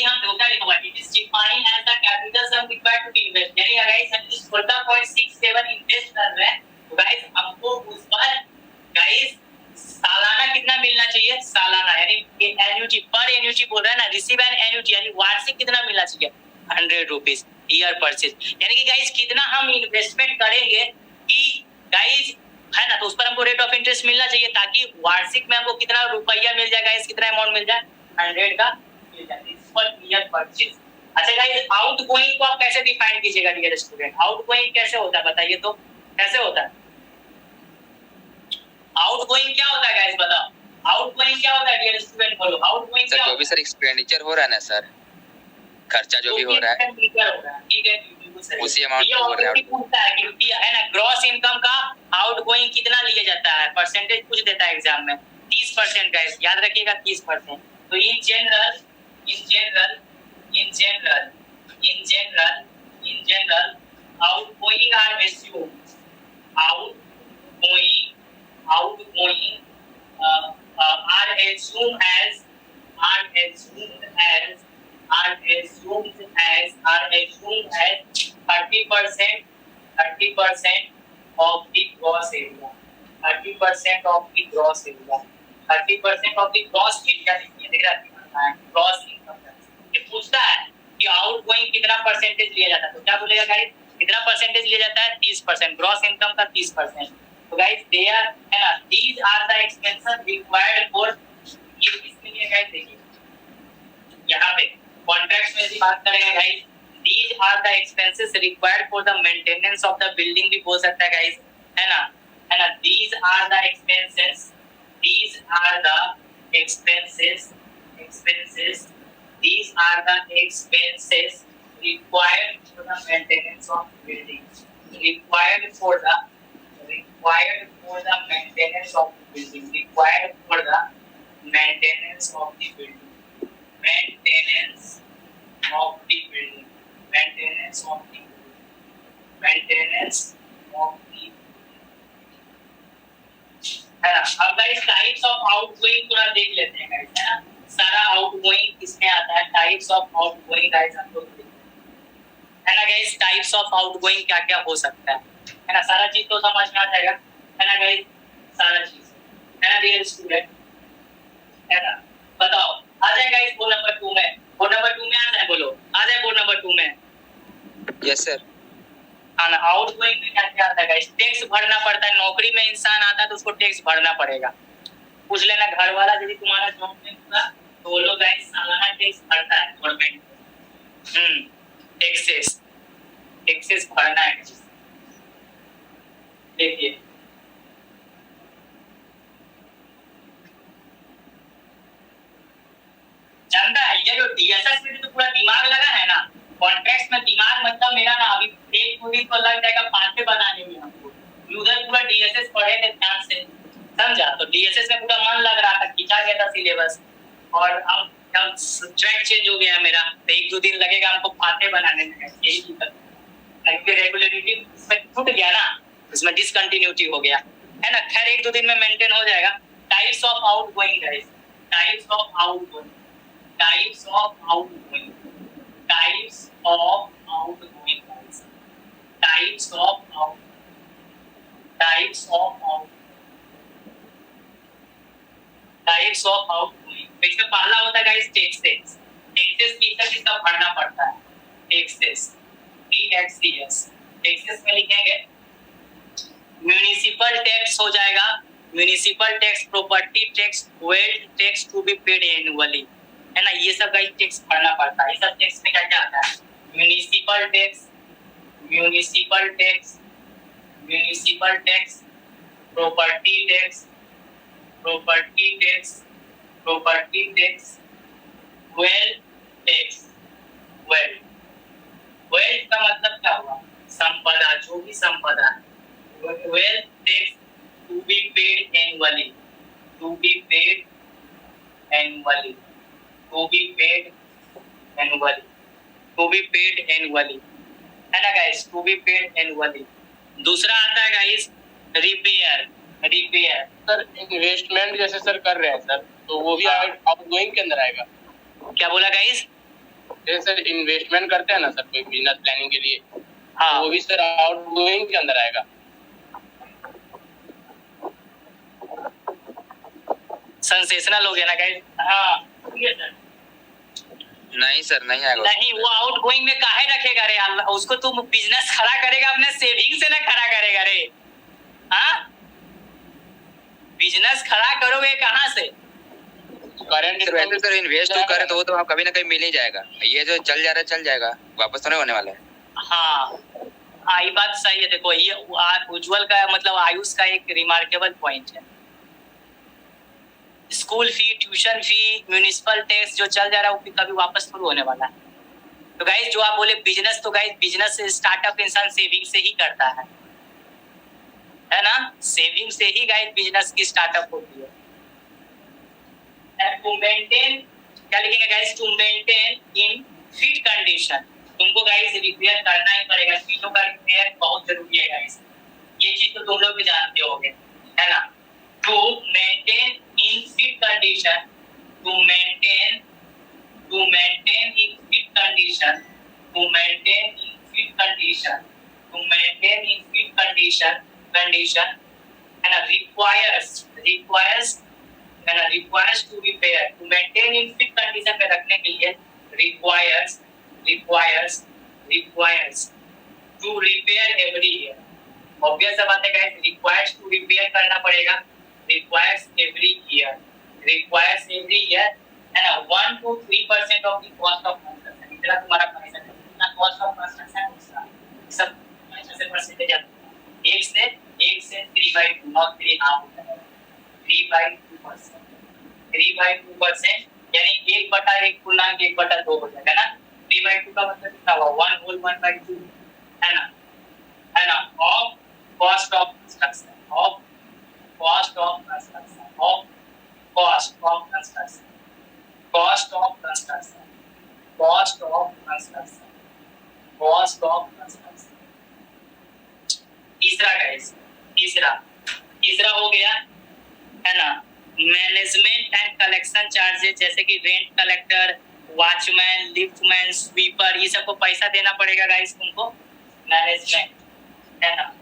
हम धोखा लिखवा it is defined as the capital sum required to invest, यानी गाइस हम इस 14.67 इन्वेस्ट कर रहे हैं तो गाइस हमको उस पर गाइस सालाना कितना मिलना चाहिए, सालाना यानी एन्युटी पर एन्युटी बोल रहा है ना, रिसीव एन एन्युटी यानी वार्षिक कितना मिलना चाहिए 100 रुपीस ईयर परचेज, यानी कि गाइस कितना हम इन्वेस्टमेंट करेंगे कि गाइस है ना, तो उस पर हमको रेट ऑफ इंटरेस्ट मिलना चाहिए ताकि वार्षिक में हमको कितना रुपया मिल जाए गाइस, कितना अमाउंट मिल जाए 100 का मिल जाए इस पर ईयर परचेज। अच्छा गाइस आउटगोइंग को आप कैसे डिफाइन कीजिएगा डियर स्टूडेंट, आउटगोइंग कैसे होता है बताइए तो, कैसे होता है आउटगोइंग, क्या होता है गाइस बताओ, आउटगोइंग क्या होता है डियर स्टूडेंट, बोलो आउटगोइंग क्या, जो भी सर एक्सपेंडिचर हो रहा है ना सर, खर्चा जो भी हो रहा है ठीक है उसी अमाउंट ये को बोल रहे हैं, पूछता है कि है ना ग्रॉस इनकम का आउटगोइंग कितना लिया जाता है, परसेंटेज पूछ देता है एग्जाम में 30% गाइस, याद रखिएगा 30%, तो in general outgoing are assumed, outgoing are assumed as 30% of the gross area, 30% of the gross area, 30% of the gross area gross income, ये पूछता है कि आउटगोइंग कितना परसेंटेज लिया जाता है, तो क्या बोलेगा गाइस, कितना परसेंटेज लिया जाता है 30%, ग्रॉस इनकम का 30%, तो गाइस देयर है ना, these are the expenses required for, ये किसके लिए गाइस, देखिए यहाँ पे कॉन्ट्रैक्ट में भी बात करेंगे guys, these are the expenses required for the maintenance of the building भी बोल सकता है गाइस, है ना, these are the expenses these are the expenses required for the maintenance of building, required for the maintenance of the building, required for the maintenance of the building, maintenance of the building, maintenance of the maintenance of the, है ना। अब guys types of outgoing थोड़ा देख लेते हैं guys, है ना, सारा आउटगोइंग किसमें आता है, टाइप्स ऑफ आउटगोइंग गाइस हम लोग, है ना गाइस, टाइप्स ऑफ आउटगोइंग क्या क्या हो सकता है ना, सारा चीज तो समझ में आ जाएगा, है ना गाइस, सारा चीज, है ना डियर स्टूडेंट, है ना, बताओ आ जाए गाइस बोर्ड नंबर 2 में, बोर्ड नंबर 2 में आ जाए, बोलो आ जाए बोर्ड नंबर 2 में, यस सर, ना आउटगोइंग में क्या क्या आता है गाइस, टैक्स भरना पड़ता है, नौकरी में इंसान आता है तो उसको टैक्स भरना पड़ेगा, पूछ लेना घर वाला यदि तुम्हारा जॉब में होगा तो वो लोग गाइस सालाना टैक्स भरता है गवर्नमेंट, टैक्सेस भरना है, देखिए जानता है ये जो डीएसएस में तो पूरा दिमाग लगा है ना, कॉन्ट्रैक्ट में दिमाग मतलब मेरा ना अभी एक दो दिन तो लग जाएगा पांचे बनाने में हमको, उधर पूरा डीएसएस पढ़े थे ध्यान से, समझा? तो डीएसएस में पूरा मन लग रहा था, खींचा गया था सिलेबस, और अब ट्रैक चेंज हो गया मेरा, तो एक दो दिन लगेगा हमको फाते बनाने में, यही दिक्कत है। रेगुलरिटी इसमें टूट गया ना, इसमें डिसकंटिन्यूटी हो गया है ना। खैर एक दो दिन में मेंटेन हो जाएगा। Types of outgoing guys, types of outgoing, types of outgoing, types of outgoing guys, types of out, types of out, types of outgoing. इसका पहला होता है गाइस टैक्सेस, टैक्सेस किसका भरना पड़ता है, टैक्सेस, टैक्सेस, टैक्सेस में लिखेंगे म्युनिसिपल टैक्स हो जाएगा, municipal tax, property tax, wealth tax to be paid annually, है ना। ये सब गाइस टैक्स भरना पड़ता है। ये सब टैक्स में क्या क्या आता है, municipal tax, municipal tax, municipal tax, property tax, property tax, property tax, wealth tax, wealth, wealth का मतलब क्या हुआ, संपदा, जो भी संपदा है, wealth tax to be paid annually, to be paid annually, to be paid annually, to be paid annually, है ना guys, to be paid annually. दूसरा आता है guys repair, repair sir investment जैसे सर कर रहे हैं सर, तो वो भी आउटगोइंग के अंदर आएगा। क्या बोला गाइस? जैसे सर इन्वेस्टमेंट करते हैं ना सर कोई बिजनेस प्लानिंग के लिए, हाँ, वो भी सर आउटगोइंग के अंदर आएगा। सेंसेशनल हो गया ना गाइस। हाँ ठीक है सर। नहीं सर नहीं आएगा। नहीं, वो आउटगोइंग में काहे रखेगा रे, उसको तुम बिजनेस खड़ा करेगा अपने सेविंग से ना खड़ा करेगा रे, हाँ? बिजनेस खड़ा करोगे कहाँ से? करंट सर इन्वेस्ट तो करे तो वो तो कभी ना कभी मिल ही जाएगा, ये जो चल जा रहा है चल जाएगा, वापस तो नहीं होने वाला है। हाँ हाँ, ये बात सही है। देखो ये उज्जवल का मतलब आयुष का एक रिमार्केबल पॉइंट है। School fee, tuition fee, municipal tax जो चल जा रहा है वो कभी वापस थोड़ी होने वाला है। तो गाइस जो आप बोले बिजनेस, तो गाइस बिजनेस स्टार्टअप इंसान सेविंग से ही करता है ना। सेविंग से ही गाइस बिजनेस की स्टार्टअप होती है। टू मेंटेन, क्या लिखेंगे guys, to maintain in fit condition, तुमको गाइस रिपेयर करना ही पड़ेगा। चीजों का रिपेयर बहुत जरूरी है गाइस, ये चीज तो तुम लोग भी जानते होगे, है ना। To maintain in fit condition, to maintain in fit condition, to maintain in fit condition, to maintain in fit condition, condition, है ना। रिक्वायर्स, है ना, requires to repair, to maintain in fit condition पे रखने के लिए requires to repair every year. Obvious सा बात है गाइस, रिक्वायर्स टू रिपेयर करना पड़ेगा, requires every year, requires every year, है ना। 1 to 3% of the cost of construction, इतना तुम्हारा पैसा है, इतना कॉस्ट ऑफ कंस्ट्रक्शन उसका सब पैसे से परसेंटेज आता है। 1 से 3/2, नॉट 3.5 होता है, 3/2%, 3/2%, यानी 1/1 पूर्णांक 1/2 हो जाएगा ना। 3/2 का मतलब कितना हुआ, 1 whole 1/2, है ना, of cost of construction, of cost of construction, of cost of construction, cost of construction, cost of construction, cost of construction. तीसरा गाइस, तीसरा हो गया, है ना, मैनेजमेंट एंड कलेक्शन चार्जेस, जैसे कि rent collector, watchman, liftman, sweeper, ये सबको पैसा देना पड़ेगा गाइस तुमको। मैनेजमेंट, है ना,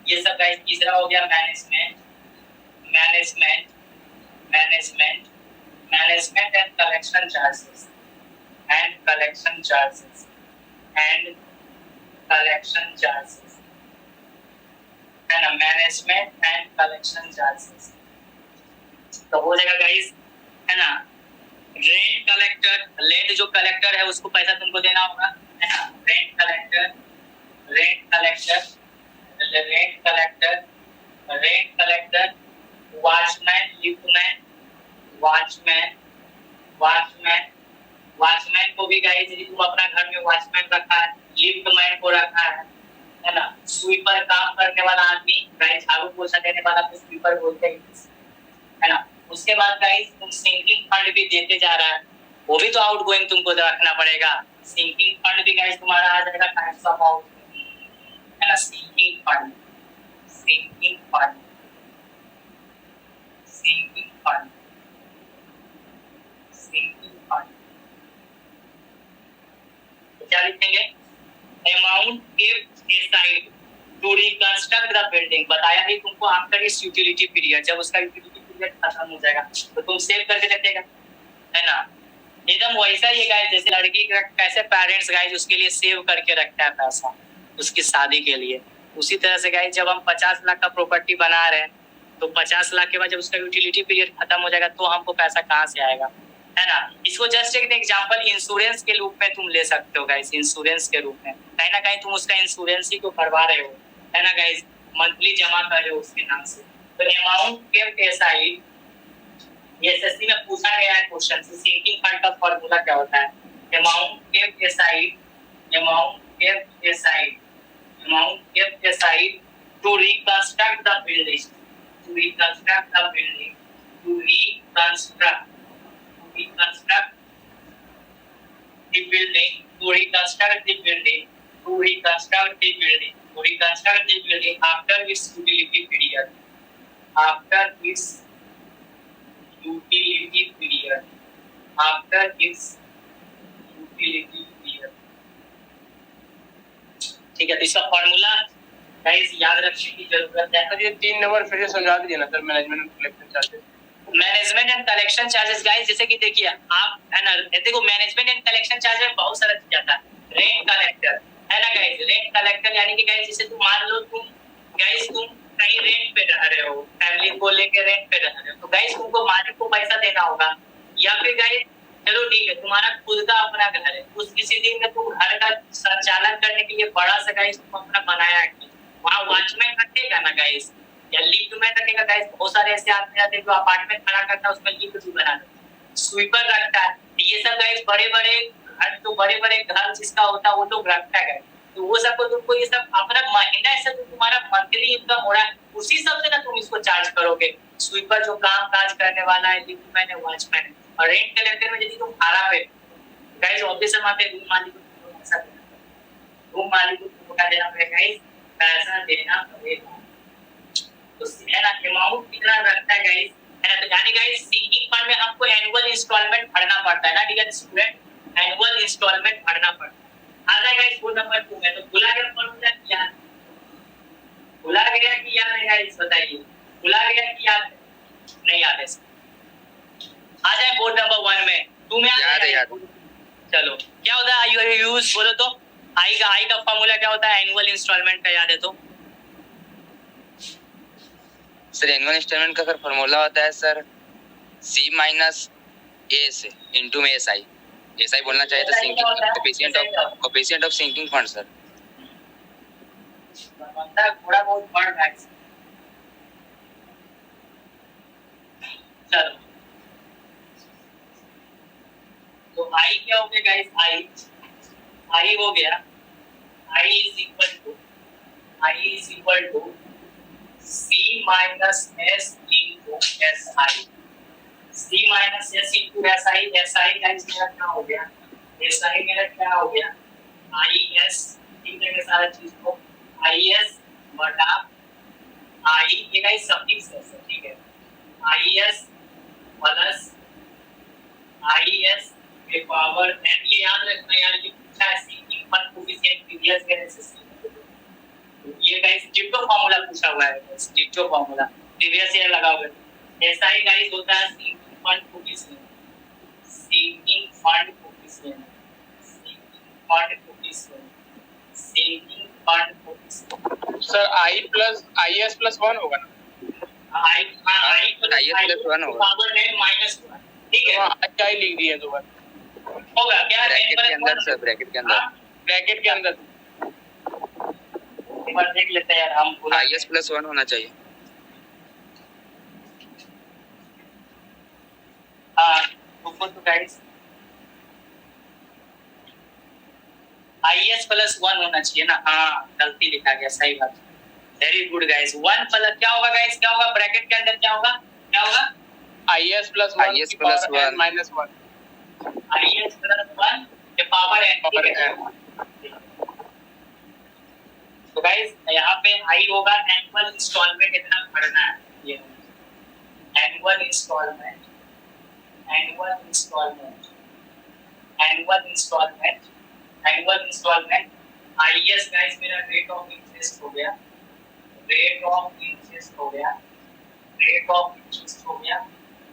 ये सब गाइस तीसरा हो गया management, management, management, management and collection charges, and collection charges, and collection charges, है ना, मैनेजमेंट एंड कलेक्शन चार्जेस। तो हो जाएगा गाइस, है ना। रेंट कलेक्टर, रेंट जो कलेक्टर है उसको पैसा तुमको देना होगा, है ना। Rent collector, rent collector, rent collector, rent collector, watchman, liftman, watchman, watchman, watchman को भी गाइस, यदि तुम अपना घर में वॉचमैन रखा है, लिफ्ट मैन को रखा है ना, स्वीपर काम करने वाला आदमी, गाइस झाड़ू पोछा देने वाला को स्वीपर बोलते हैं, है ना। उसके बाद गाइस तुम सिंकिंग फंड भी देते जा रहा है, वो भी तो आउटगोइंग तुमको रखना पड़ेगा। सिंकिंग फंड भी गाइस तुम्हारा आ जाएगा टाइप्स ऑफ आउटगोइंग, है ना। Sinking fund, sinking fund, sinking fund, sinking fund. क्या लिखेंगे? Amount kept aside to reconstruct the building. बताया ही तुमको आफ्टर इस यूटिलिटी पीरियड, जब उसका यूटिलिटी पीरियड खत्म हो जाएगा तो तुम सेव करके रखेगा, है ना। एकदम वैसा ही गाइस जैसे लड़की का कैसे पेरेंट्स गाइस उसके लिए सेव करके रखता है पैसा उसकी शादी के लिए, उसी तरह से गाइस जब हम 50 लाख का प्रॉपर्टी बना रहे हैं तो 50 लाख के बाद जब उसका यूटिलिटी पीरियड खत्म हो जाएगा तो हमको पैसा कहाँ से आएगा, है ना। इसको जस्ट एक एग्जांपल इंश्योरेंस के रूप में तुम ले सकते हो गाइस, इंश्योरेंस के रूप में कहीं ना कहीं तुम उसका इंश्योरेंस ही को करवा रहे हो, है ना गाइस, मंथली जमा कर रहे हो उसके नाम से। तो अमाउंट केप्ट असाइड, ये एसएससी में पूछा गया है क्वेश्चन, सिंकिंग फंड का फार्मूला क्या होता है? Amount kept aside, amount kept aside, amount kept aside to reconstruct the building, to reconstruct the building, to reconstruct, reconstruct the building, to reconstruct the building, to reconstruct the building, to reconstruct the building after its utility period, after its utility period, after its utility period। ठीक है, तो इसका formula guys याद रखने की जरूरत है। Sir ये 3 नंबर फिर से समझा दीजिए ना sir, management and collection charges. Management and collection charges guys, जैसे कि देखिए आप, है ना, देखो मैनेजमेंट एंड कलेक्शन चार्ज में बहुत सारा चीज आता है। रेंट कलेक्टर, है ना गाइस, रेंट कलेक्टर यानी कि गाइस जैसे तुम मान लो तुम कहीं रेंट पे रह रहे हो, फैमिली को लेके रेंट पे रह रहे हो, तो गाइस तुमको मालिक को पैसा देना होगा, या फिर गाइस चलो ठीक है तुम्हारा खुद का अपना घर है, उस किसी दिन में तुम घर का संचालन करने के लिए बड़ा सा गाइस तुम अपना बनाया है, वहाँ वॉचमैन रखेगा ना गाइस, या लिफ्ट मैन रखेगा गाइस। बहुत सारे ऐसे आदमी आते हैं जो अपार्टमेंट खड़ा करता है उसमें लिफ्ट भी बना देता है, स्वीपर रखता है, ये सब गाइस बड़े बड़े घर, तो बड़े बड़े घर जिसका होता है वो लोग रखता है, तो वो सबको तुमको ये सब अपना महीना ऐसा तो तुम्हारा मंथली इनकम हो रहा है, उसी सब से ना तुम इसको चार्ज करोगे। स्वीपर जो काम काज करने वाला है, लिफ्ट मैन है, वॉचमैन है। और रेंट कलेक्टर में यदि तुम भाड़ा पे गाइस ऑफिस में आते रूम मालिक को पैसा देना, रूम मालिक को तुमको देना पड़ेगा गाइस, पैसा देना पड़ेगा। तो है ना, अमाउंट कितना रखता है गाइस, है ना। तो यानी गाइस सिंकिंग फंड में हमको एनुअल इंस्टॉलमेंट भरना पड़ता है ना, डियर स्टूडेंट, एनुअल इंस्टॉलमेंट भरना पड़ता है। आ जाएगा गाइस बोर्ड नंबर 2 में, तो भुला गया फॉर्मूला क्या है, भुला गया कि याद है गाइस, बताइए भुला गया कि याद नहीं याद है? आ जाए बोर्ड नंबर 1 में, 2 में याद है? चलो क्या होता है आई यूज, बोलो तो आई का फॉर्मूला क्या होता है एनुअल इंस्टॉलमेंट का, याद है तो? सर एनुअल इंस्टॉलमेंट का सर फॉर्मूला होता है सर C माइनस A से इनटू में SI, SI बोलना चाहिए तो sinking coefficient of sinking fund sir. थोड़ा बहुत पढ़ रहा है। चलो तो I क्या हो गया गाइस, I हो गया, I is equal to C minus S into SI, C minus S into SI, SI guys मेरा क्या हो गया, SI मेरा क्या हो गया, IS, ठीक है सारा चीज को IS बटा I, ये गाइस सफिक्स है, ठीक है, IS प्लस IS के पावर n, ये याद रखना यार, ये पूछा है sinking fund coefficient previous year SSC, ये गाइस डिटो फार्मूला पूछा हुआ है, डिटो फार्मूला प्रीवियस ईयर लगा हुआ है। एसआई गाइस होता है sinking fund coefficient, sinking fund coefficient, sinking fund coefficient, sinking fund coefficient. Sir I plus IS plus 1 होगा ना, I IS प्लस 1 होगा, पावर n माइनस 1, ठीक है, I लिख दिए दो बार होगा क्या ब्रैकेट के अंदर सर, ब्रैकेट के अंदर, ब्रैकेट के अंदर एक बार देख लेते हैं यार हम, IS प्लस 1 होना चाहिए। हाँ तो गाइस 1 होना चाहिए ना, हाँ गलती लिखा गया, सही बात, वेरी गुड गाइस। 1 प्लस क्या होगा गाइस, क्या होगा ब्रैकेट के अंदर, क्या होगा, क्या होगा, IS plus 1 IS की power plus 1 n minus 1 IS plus 1 के पावर n, power ठीक है। n। तो गाइस यहाँ पे आई होगा एनुअल इंस्टॉलमेंट इतना भरना है, ये annual installment, annual installment, annual installment, annual installment. IS guys मेरा रेट ऑफ इंटरेस्ट हो गया, रेट ऑफ इंटरेस्ट हो गया, रेट ऑफ इंटरेस्ट हो गया।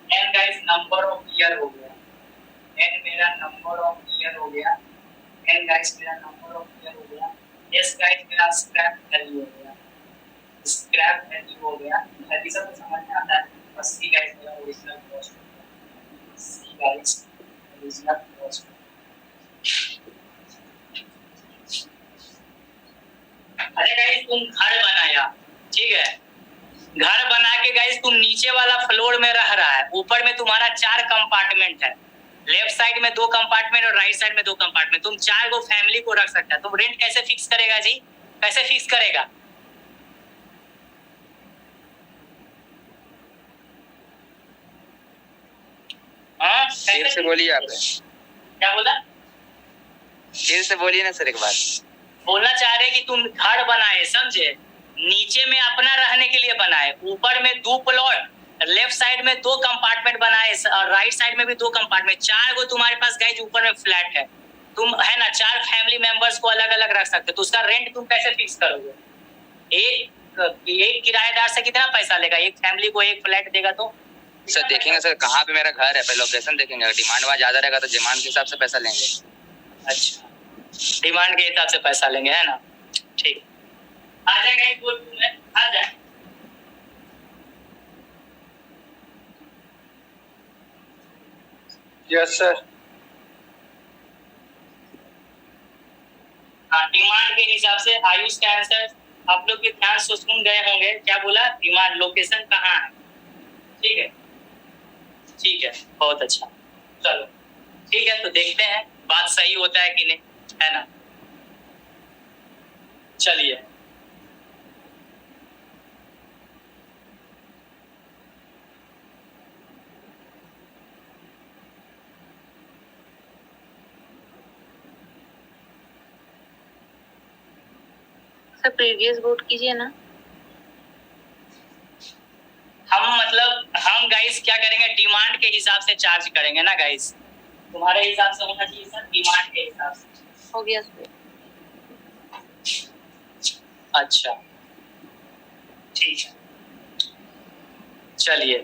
N guys number of year हो गया, एन मेरा नंबर ऑफ ईयर हो गया, एन गाइस मेरा नंबर ऑफ ईयर हो गया। एस गाइस मेरा स्क्रैप वैल्यू हो गया, स्क्रैप वैल्यू हो गया, जल्दी सब समझ में आता है। और सी गाइस मेरा ओरिजिनल कॉस्ट हो गया, सी गाइस ओरिजिनल कॉस्ट। अरे गाइस तुम घर बनाया, ठीक है, घर बना के गाइस तुम नीचे वाला फ्लोर में रह रहा है, ऊपर में तुम्हारा 4 कंपार्टमेंट है, लेफ्ट साइड में 2 कंपार्टमेंट और राइट साइड में 2 कंपार्टमेंट, तुम 4 को फैमिली को रख सकता है, तुम रेंट कैसे फिक्स करेगा जी, कैसे फिक्स करेगा? हाँ फिर से बोलिए आप, क्या बोला, फिर से बोलिए ना सर एक बार। बोलना चाह रहे कि तुम घर बनाए, समझे, नीचे में अपना रहने के लिए बनाए, ऊपर में 2 प्लॉट, लेफ्ट साइड में 2 कंपार्टमेंट बनाए और राइट साइड में भी 2 कंपार्टमेंट, 4 को तुम्हारे पास गाइस ऊपर में फ्लैट है, तुम है ना 4 फैमिली मेंबर्स को अलग अलग रख सकते हो, तो उसका रेंट तुम कैसे फिक्स करोगे? एक किराएदार से कितना पैसा लेगा, एक फैमिली को एक फ्लैट देगा तो सर देखेंगे सर कहाँ पे मेरा घर है, पहले लोकेशन देखेंगे, अगर डिमांड वहाँ ज्यादा रहेगा तो डिमांड के हिसाब से पैसा लेंगे। अच्छा, डिमांड के हिसाब से पैसा लेंगे, है ना, ठीक। आ जाएगा एक बोल में, आ जाए। Yes sir. हाँ, डिमांड के हिसाब से आयुष का आंसर आप लोग भी ध्यान से सुन गए होंगे, क्या बोला, डिमांड लोकेशन कहाँ है, ठीक है, ठीक है, बहुत अच्छा, चलो ठीक है, तो देखते हैं बात सही होता है कि नहीं, है ना, चलिए। सर प्रीवियस वोट कीजिए ना। हम गाइस क्या करेंगे, डिमांड के हिसाब से चार्ज करेंगे ना गाइस, तुम्हारे हिसाब से होना चाहिए सर, डिमांड के हिसाब से। हो गया सर। अच्छा ठीक है, चलिए,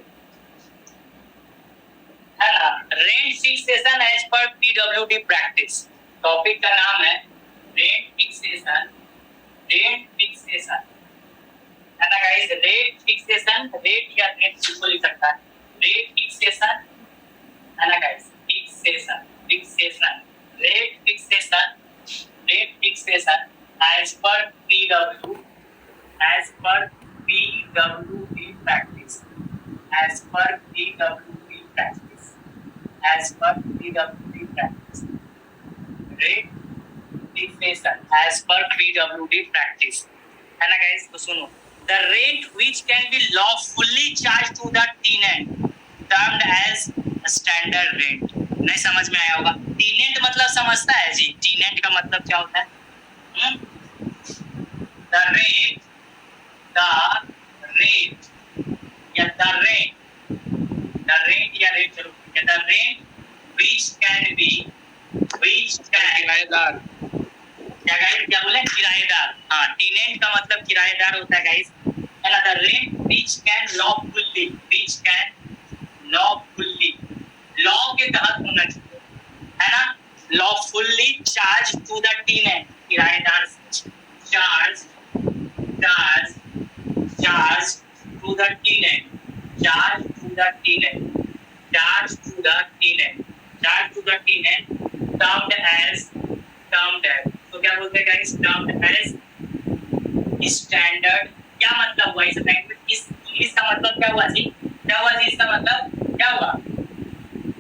है ना, rent fixation as per PWD practice, topic का नाम है रेंट फिक्सेशन, रेंट फिक्सेशन, है ना गाइस, रेट फिक्सेशन, रेट या रेट किसको लिख सकता है, रेट फिक्सेशन, है ना guys, fixation, fixation, rate fixation, rate fixation as per PW, as per PWD practice, as per PWD practice, as per PWD practice, rate fixation as per PWD practice, है ना guys, तो सुनो, the rate which can be lawfully charged to the tenant termed as standard rent। नहीं समझ में आया होगा, tenant मतलब समझता है जी, tenant का मतलब क्या होता है, the rate या the rent या rate, चलो the rent which can किराएदार, क्या गाइस, क्या बोले, किराएदार, हाँ, टेनेंट का मतलब किराएदार होता है गाइस, है ना, the rent which can lawfully, which can lawfully, law के तहत होना चाहिए, है ना, lawfully charge to the tenant, किराएदार से charge to the tenant, charge to the tenant, charge to the tenant, charge to the tenant, termed as, तो क्या बोलते हैं गाइस, टर्म्ड एज स्टैंडर्ड। क्या मतलब हुआ इस लैंग्वेज, इस इंग्लिश का मतलब क्या हुआ जी, क्या हुआ जी, इसका मतलब क्या हुआ,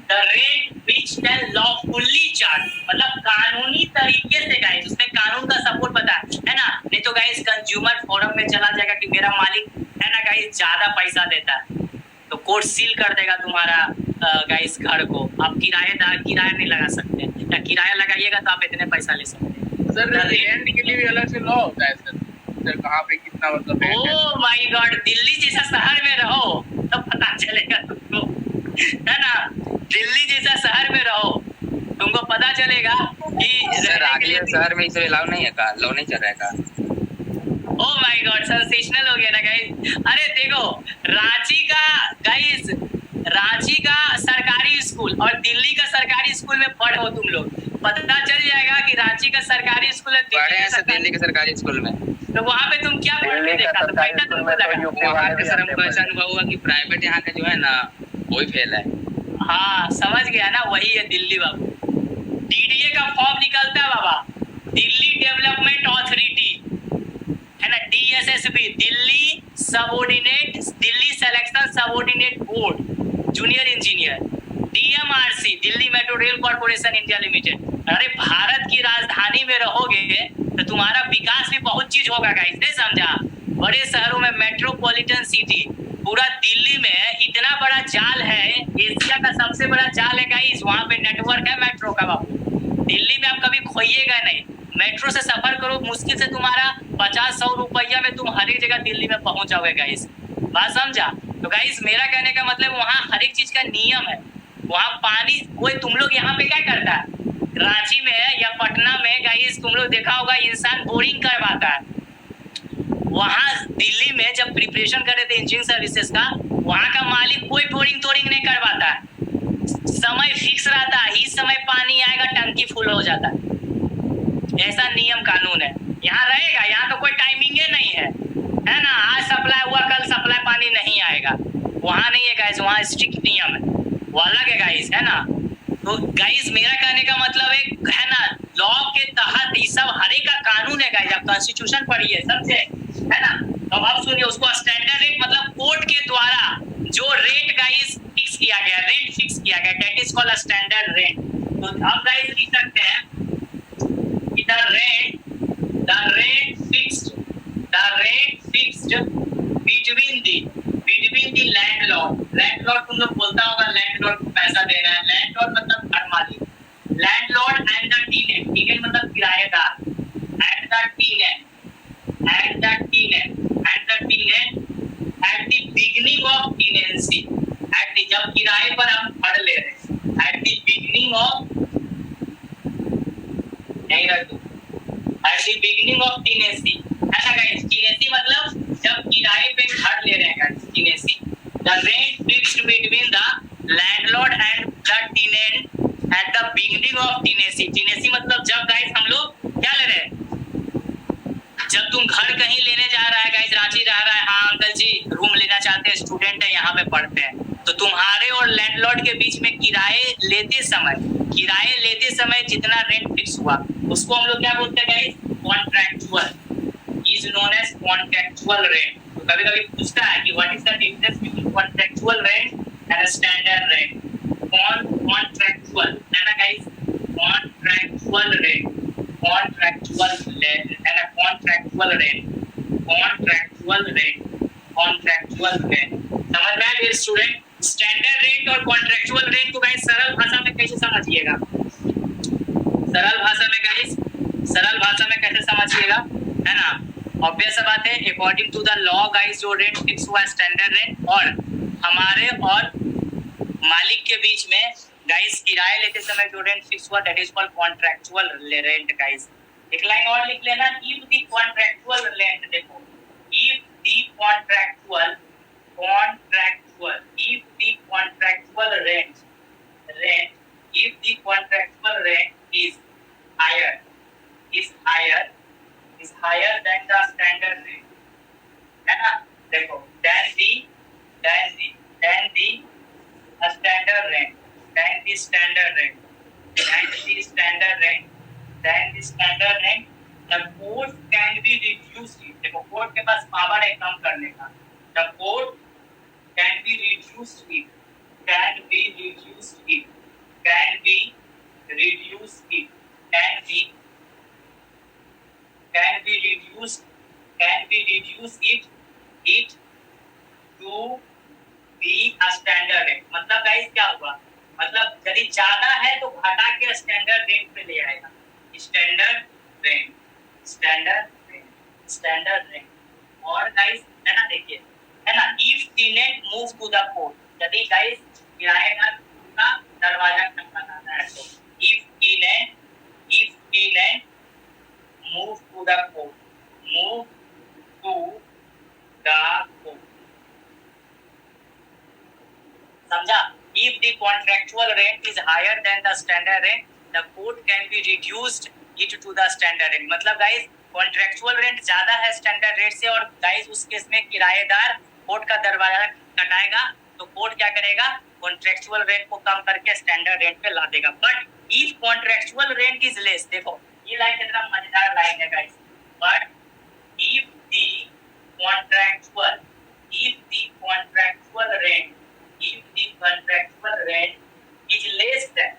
the rate which constitutional lawfully charge, मतलब कानूनी तरीके से गाइस, उसमें कानून का सपोर्ट पता है ना। नहीं तो गाइस कंज्यूमर फोरम में चला जाएगा कि मेरा मालिक है ना गाइस ज्यादा पैसा देता है, तो कोर्ट सील कर देगा तुम्हारा गाइस घर को। आप किराएदार किराया नहीं लगा सकते, या किराया लगाइएगा तो आप इतने पैसा ले सकते हैं। सर रेंट के लिए भी अलग से लॉ होता है सर कहाँ पे कितना मतलब rent है? ओह माय गॉड, दिल्ली जैसा शहर में रहो तब पता चलेगा तुमको, है ना। दिल्ली जैसा शहर में रहो तुमको पता चलेगा कि सर आगे शहर में इसे अलाउ नहीं है का, लॉ नहीं चल रहा है का। ओह माय गॉड, सेंसेशनल हो गया ना गाइस। अरे देखो रांची का सरकारी स्कूल और दिल्ली का सरकारी स्कूल में पढ़ो तुम लोग, पता चल जाएगा कि रांची का सरकारी स्कूल है दिल्ली के सरकारी स्कूल में, तो वहाँ पे तुम क्या पढ़ के देखा, तो पैसा तुमको लगा। वहाँ पे सर हमको ऐसा अनुभव हुआ कि प्राइवेट यहाँ का जो है ना वही फेल है। हाँ समझ गया ना, वही है दिल्ली बाबू। डीडीए का फॉर्म निकलता है बाबा, दिल्ली डेवलपमेंट अथॉरिटी है ना, DSSB, Delhi selection subordinate board junior engineer, DMRC, Delhi metro rail corporation India limited. अरे भारत की राजधानी में रहोगे तो तुम्हारा विकास भी बहुत चीज होगा गाइस, नहीं समझा। बड़े शहरों में मेट्रोपॉलिटन सिटी, पूरा दिल्ली में इतना बड़ा जाल है, एशिया का सबसे बड़ा जाल है गाइस, वहाँ पे नेटवर्क है मेट्रो का बाबू। दिल्ली में आप कभी खोइएगा नहीं, मेट्रो से सफर करो, मुश्किल से तुम्हारा 50-100 रुपया में तुम हर एक जगह दिल्ली में पहुंच जाओगे गाइस, बात समझा। तो गाइस मेरा कहने का मतलब वहाँ हर एक चीज का नियम है, वहाँ पानी कोई, तुम लोग यहाँ पे क्या करता है रांची में या पटना में गाइस, तुम लोग देखा होगा इंसान बोरिंग करवाता है। वहाँ दिल्ली में जब प्रिपरेशन कर रहे थे इंजीनियरिंग सर्विसेज का, वहाँ का मालिक कोई बोरिंग तोरिंग नहीं करवाता है, समय फिक्स रहता है, इस समय पानी आएगा टंकी फुल हो जाता है, ऐसा नियम कानून है। यहाँ रहेगा, यहाँ तो कोई टाइमिंग नहीं है ना, आज सप्लाई हुआ कल सप्लाई पानी नहीं आएगा, वहाँ नहीं है गाइस, वहाँ स्ट्रिक्ट नियम है, वो अलग है गाइस, है ना। तो गाइस मेरा कहने का मतलब है ना, लॉ के तहत ये सब हर एक का कानून है गाइस, आप कॉन्स्टिट्यूशन पढ़िए समझे, है ना। तो अब सुनिए, उसको स्टैंडर्ड रेट मतलब कोर्ट के द्वारा जो रेट गाइस फिक्स किया गया, रेट फिक्स किया गया, that is called standard rate. तो अब गाइस लिख सकते हैं कि the rate fixed between the landlord तुम लोग बोलता होगा, लैंडलॉर्ड को पैसा देना है, लैंडलॉर्ड मतलब घर मालिक, लैंडलॉर्ड एंड द टेनेंट मतलब किराएदार, and the tenant at the beginning of tenancy, जब किराए पर हम घर ले रहे हैं, at the beginning of tenancy, है ना गाइस। टेनेंसी मतलब जब किराए पे घर ले रहे हैं guys, tenancy. The rent fixed between the landlord and the tenant at the beginning of tenancy. Tenancy मतलब जब गाइस हम लोग क्या ले रहे हैं, जब तुम घर कहीं लेने जा रहा है गाइस, रांची जा रहा है, हाँ अंकल जी रूम लेना चाहते हैं, स्टूडेंट है यहाँ पे पढ़ते हैं, तो तुम्हारे और लैंडलॉर्ड के बीच में किराए लेते समय जितना रेंट फिक्स हुआ उसको हम लोग क्या बोलते हैं guys, contractual, is known as contractual rent. तो कभी कभी पूछता है कि what is the difference between contractual rent and standard rent. Contractual है ना guys, contractual rent, contractual rent समझ में आया स्टूडेंट। स्टैंडर्ड रेट और कॉन्ट्रैक्चुअल रेट को गाइस सरल भाषा में कैसे समझिएगा, सरल भाषा में कैसे समझिएगा, है ना। ऑब्वियस बात है, according to the law guys जो रेट फिक्स हुआ स्टैंडर्ड रेट, और हमारे और मालिक के बीच में गाइस किराए लेते समय जो रेंट फिक्स हुआ that is called contractual rent guys. एक लाइन और लिख लेना, इफ द कॉन्ट्रैक्चुअल रेंट, देखो if the contractual rent is higher than the standard rate, है ना। देखो than the standard rate, the court can be reduced। देखो कोर्ट के पास पावर है कम करने का, the court can be reduced it can be reduced it can be reduced it to the standard rate। मतलब guys क्या हुआ, मतलब यदि ज्यादा है तो घटा के स्टैंडर्ड रेट पे ले आएगा। स्टैंडर्ड रेट और गाइस है ना, देखिए है ना, if tenant move to the court, यदि गाइस किराएदार का दरवाजा खटखटाता है तो if tenant move to the court समझा। If the contractual rent is higher than the standard rent, the court can be reduced it to the standard rent। मतलब guys contractual rent ज्यादा है स्टैंडर्ड रेट से और guys उस case में किराएदार court का दरवाजा खटखटाएगा तो कोर्ट क्या करेगा, कॉन्ट्रेक्चुअल रेंट को कम करके स्टैंडर्ड रेंट पे ला देगा। But if contractual rent is less, देखो ये लाइन कितना मजेदार लाइन है guys, but if the contractual rent is less than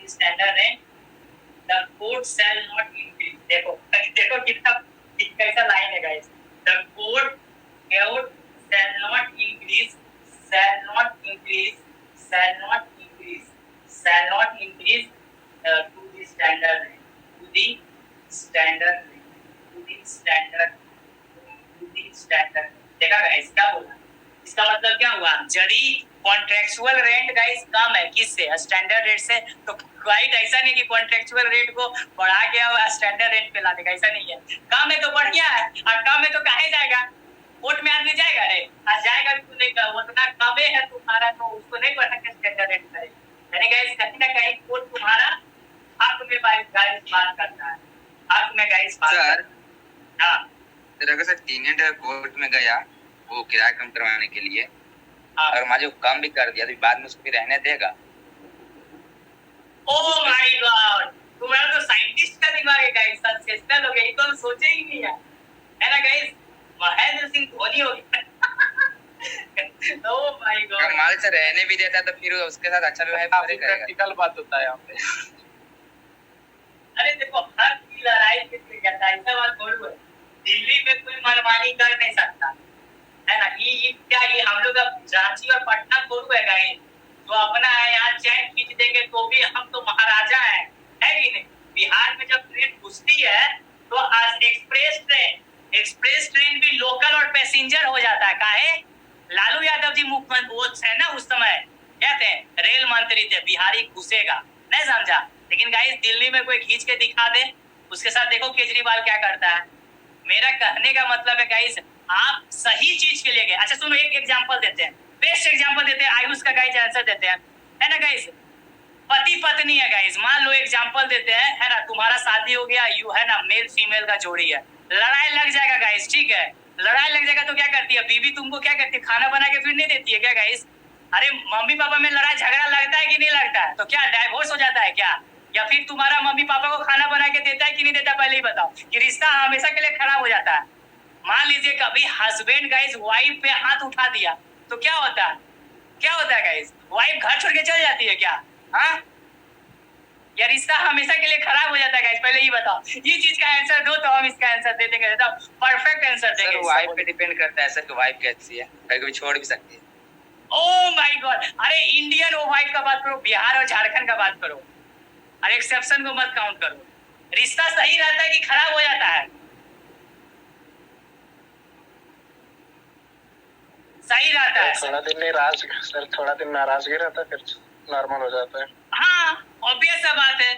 the standard rent, the court shall not increase। देखो कितना कैसा लाइन है guys, the court shall not increase to the standard rate, to the standard। देखा guys क्या बोला, इसका मतलब क्या हुआ, यदि कॉन्ट्रेक्चुअल रेंट गाइस कम है किससे, स्टैंडर्ड रेट से, तो राइट ऐसा नहीं कि कॉन्ट्रेक्चुअल रेट को बढ़ा के स्टैंडर्ड रेट पे ला देगा, ऐसा नहीं है। कम है तो बढ़िया है और कम है तो काहे जाएगा कोर्ट में, आदमी जाएगा रे, आज जाएगा भी तो नहीं, उतना कमे है तुम्हारा तो उसको नहीं बढ़ा के स्टैंडर्ड रेट करेगा। यानी गाइस कहीं ना कहीं कोर्ट तुम्हारा हक में गाइस बात करता है, हक में गाइस बात सर। हां सर अगर सर टेनेंट कोर्ट में गया वो किराया कम करवाने के लिए और मान लो कम भी कर दिया तो बाद में उसको रहने देगा। ओह माय गॉड, तुम्हारा तो साइंटिस्ट का दिमाग है गाइस, सेंसेशनल हो गया, ये तो हम सोचे ही नहीं है ना गाइस, महेंद्र सिंह धोनी हो गया। ओह माय गॉड, अगर मान से रहने भी देता तो फिर उसके साथ अच्छा व्यवहार करेगा। प्रैक्टिकल बात होता है यहाँ पे। अरे देखो हर की लड़ाई के लिए जाता है, ऐसा बात थोड़ी है, दिल्ली में कोई मनमानी कर नहीं सकता है ना। ये क्या, ये हम लोग अब रांची और पटना थोड़ी है गाइस, तो अपना है यहाँ चैन खींच देंगे तो भी हम तो महाराजा है कि नहीं। बिहार में जब ट्रेन घुसती है तो आज एक्सप्रेस ट्रेन भी लोकल और पैसेंजर हो जाता है। काहे, लालू यादव जी मुख्यमंत्री वो है ना उस समय, क्या थे, रेल मंत्री थे, बिहारी घुसेगा, नहीं समझा। लेकिन गाइस दिल्ली में कोई खींच के दिखा दे, उसके साथ देखो केजरीवाल क्या करता है। मेरा कहने का मतलब है गाइस, आप सही चीज के लिए गए। अच्छा सुनो, एक एग्जांपल देते हैं, बेस्ट एग्जांपल देते हैं, आयुष का गाइस आंसर देते हैं, है ना गाइस। पति पत्नी है गाइस, मान लो एग्जांपल देते हैं, है ना, तुम्हारा शादी हो गया, यू है ना, मेल फीमेल का जोड़ी है, लड़ाई लग जाएगा गाइस, ठीक है, लड़ाई लग जाएगा तो क्या करती है बीवी, तुमको क्या करती है, खाना बना के फिर नहीं देती है क्या गाइस। अरे मम्मी पापा में लड़ाई झगड़ा लगता है कि नहीं लगता है, तो क्या डाइवोर्स हो जाता है क्या, या फिर तुम्हारा मम्मी पापा को खाना बना के देता है कि नहीं देता, पहले ही बताओ, कि रिश्ता हमेशा के लिए खराब हो जाता है। मान लीजिए कभी हस्बैंड गाइस वाइफ पे हाथ उठा दिया तो क्या होता है गाइस, वाइफ घर छोड़ के चल जाती है क्या, हाँ, या रिश्ता हमेशा के लिए खराब हो जाता है गाइस, पहले ही बताओ। ये चीज का आंसर दो तो हम इसका आंसर दे देंगे, परफेक्ट आंसर देंगे। सर वाइफ पे डिपेंड करता है सर कि वाइफ कैसी है, कभी छोड़ भी सकती है। ओह माय गॉड, अरे इंडियन वो वाइफ का बात करो, बिहार और झारखंड का बात करो, अरे एक्सेप्शन को मत काउंट करो। रिश्ता सही रहता है कि खराब हो जाता है, सही रहता है। थोड़ा दिन नाराजगी रहता है, फिर नॉर्मल हो जाता है। हाँ ऑब्वियस सा बात है,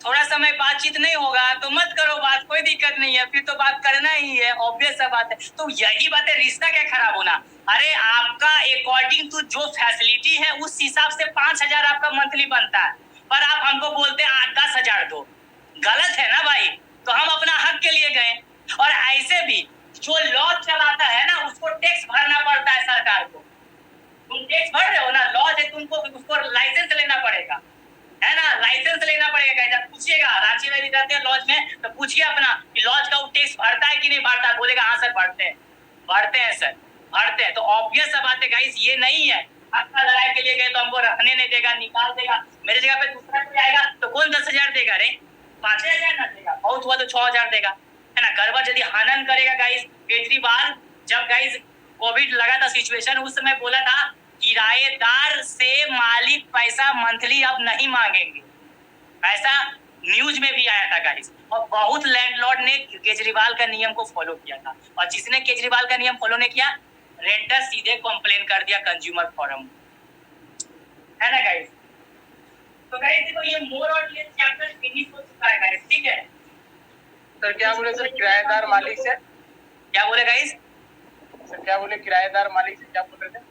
थोड़ा समय बातचीत नहीं होगा तो मत करो बात, कोई दिक्कत नहीं है, फिर तो बात करना ही है, ऑब्वियस सा बात है। तो यही बात है, रिश्ता क्या खराब होना। अरे आपका अकॉर्डिंग टू जो फैसिलिटी है उस हिसाब से 5,000 आपका मंथली बनता है, पर आप हमको बोलते हैं 10,000 दो, गलत है ना भाई। तो हम अपना हक के लिए गए, और ऐसे भी जो लॉ चलाता है ना उसको टैक्स भरना पड़ता है सरकार को, तुम टैक्स भर रहे हो ना, लॉ है, तुमको उसको लाइसेंस लेना पड़ेगा, है ना, लाइसेंस लेना पड़ेगा गाइस। आप पूछिएगा, रांची में भी रहते हैं लॉज में, तो पूछिए अपना कि लॉज का वो टैक्स भरता है कि नहीं भरता, बोलेगा हाँ सर भरते हैं सर, भरते हैं। तो ऑब्वियस सा बात है गाइस, ये नहीं है आपका लड़ाई के लिए गए तो हमको रहने नहीं देगा, निकाल देगा, मेरे जगह पे दूसरा कोई आएगा तो कौन 10,000 देगा रे, 5,000 ना देगा, बहुत हुआ तो 6,000 देगा, है ना। गड़बड़ यदि हनन करेगा गाइस। केजरीवाल जब गाइस कोविड लगा था सिचुएशन, उस समय बोला था किराएदार से मालिक पैसा मंथली अब नहीं मांगेंगे, ऐसा न्यूज में भी आया था गाइस। और बहुत लैंडलॉर्ड ने केजरीवाल का नियम को फॉलो किया था, और जिसने केजरीवाल का नियम फॉलो नहीं किया, रेंटर सीधे कंप्लेन कर दिया कंज्यूमर फोरम, है ना गाइस। तो गाइस देखो ये मोर और लेस चैप्टर फिनिश हो चुका है गाइस, ठीक है। सर क्या बोले सर, किराएदार मालिक से क्या बोले गाइस? सर क्या बोले, किराएदार मालिक से क्या बोल रहे थे?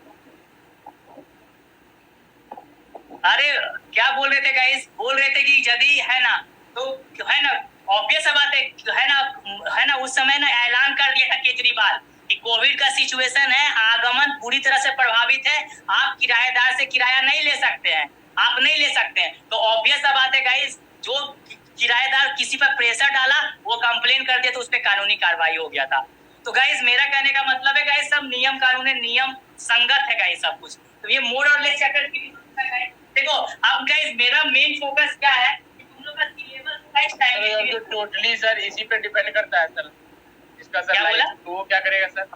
अरे क्या बोल रहे थे गाइस? बोल रहे थे कि यदि है ना, तो है ना, ऑब्वियस बात है ना, उस समय ना ऐलान कर दिया था केजरीवाल कि कोविड का सिचुएशन है, आगमन पूरी तरह से प्रभावित है, आप किराएदार से किराया नहीं ले सकते हैं, आप नहीं ले सकते हैं। तो ऑब्वियस बात है गाइस, जो किराएदार किसी पर प्रेशर डाला, वो कंप्लेन कर दिया, तो उस पर कानूनी कार्रवाई हो गया था। तो गाइस मेरा कहने का मतलब है गाइस, सब नियम कानून नियम संगत है गाइस सब कुछ। तो ये मोर और लेस चैप्टर देखो। अब गाइस मेरा मेन फोकस क्या है कि तुम लोग का सिलेबस गाइस टाइम तो टोटली सर इसी पे डिपेंड करता है सर, इसका सर क्या बोला? तो वो क्या करेगा सर?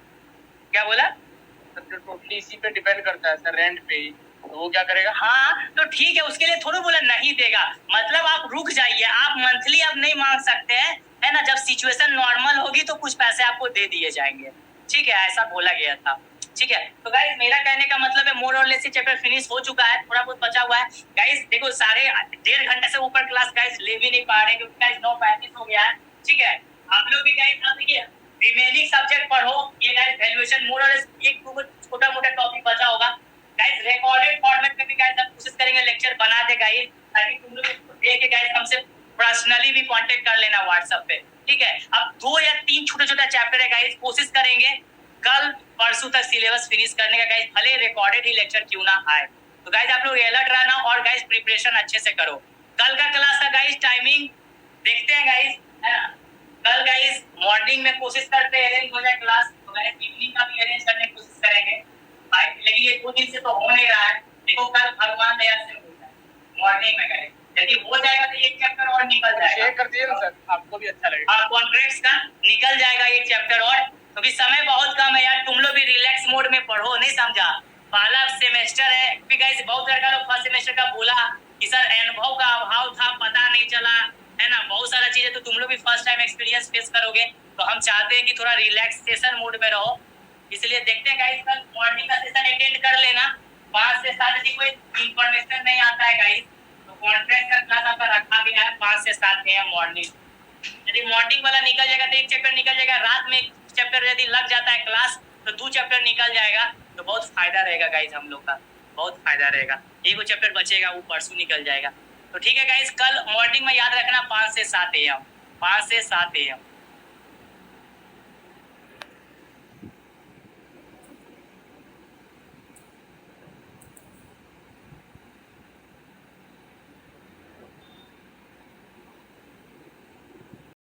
क्या बोला? सर जो टोटली इसी पे डिपेंड करता है सर, रेंट पे ही, तो वो क्या करेगा? हाँ तो ठीक है, उसके लिए थोड़ा बोला नहीं देगा, मतलब आप रुक जाइए, आप मंथली अब नहीं मांग सकते हैं, है ना। जब सिचुएशन नॉर्मल होगी तो कुछ पैसे आपको दे दिए जाएंगे, ठीक है, ऐसा बोला गया था, ठीक है। तो गाइस मेरा कहने का मतलब है मोर और लेस चैप्टर फिनिश हो चुका है, थोड़ा बहुत बचा हुआ है गाइस। देखो 1.5 घंटे से ऊपर क्लास गाइस ले भी नहीं पा रहे क्योंकि गाइस 9:35 हो गया है, ठीक है। आप लोग भी गाइस अब देखिए रिमेनिंग सब्जेक्ट पढ़ो, ये गाइस वैल्यूएशन मोर और लेस एक छोटा मोटा टॉपिक बचा होगा गाइस। रिकॉर्डेड फॉर्मेट में भी गाइस हम कोशिश करेंगे लेक्चर बना दे गाइस, ताकि तुम लोग इसको देख के गाइस हमसे पर्सनली भी कांटेक्ट कर लेना व्हाट्सएप पे, ठीक है। अब 2 या 3 छोटा-छोटा चैप्टर है गाइस, कोशिश करेंगे कल परसों तक सिलेबस फिनिश करने का गाइस, भले रिकॉर्डेड ही लेक्चर क्यों ना आए। तो गाइस आप लोग अलर्ट रहना और गाइस प्रिपरेशन अच्छे से करो। कल का क्लास का गाइस टाइमिंग देखते हैं गाइस, है ना। कल गाइस मॉर्निंग में कोशिश करते हैं अरेंज हो जाए क्लास, तो गाइस इवनिंग का भी अरेंज करने की कोशिश करेंगे भाई, लेकिन ये 2 दिन से तो हो नहीं रहा है। देखो कल भगवान दया से हो जाए मॉर्निंग में गाइस, यदि हो जाएगा तो एक चैप्टर और निकल जाएगा। शेयर कर दिए ना सर, आपको भी अच्छा लगेगा। हाँ कॉन्ट्रैक्ट्स का निकल जाएगा एक चैप्टर और, क्योंकि समय बहुत कम है यार, तुम लोग भी रिलैक्स मोड में पढ़ो, नहीं समझा, पहला सेमेस्टर है। भी गाइस बहुत लड़का लोग फर्स्ट सेमेस्टर का बोला कि सर अनुभव का अभाव था, पता नहीं चला, है ना, बहुत सारा चीज है। तो तुम लोग भी फर्स्ट टाइम एक्सपीरियंस फेस करोगे, तो हम चाहते हैं कि थोड़ा रिलैक्सेशन मोड में रहो, इसलिए देखते हैं गाइस कल मॉर्निंग का सेशन अटेंड कर लेना 5 से 7। यदि कोई इंफॉर्मेशन नहीं आता है गाइस तो कॉन्ट्रैक्ट का क्लास आपका रखा गया है 5 से 7 AM मॉर्निंग। यदि मॉर्निंग वाला निकल जाएगा तो एक चैप्टर निकल जाएगा, रात में एक चैप्टर यदि लग जाता है क्लास तो 2 चैप्टर निकल जाएगा, तो बहुत फायदा रहेगा गाइस, हम लोग का बहुत फायदा रहेगा। एक चैप्टर बचेगा वो परसों निकल जाएगा। तो ठीक है गाइस, कल मॉर्निंग में याद रखना 5 से 7 AM, 5 से 7 AM।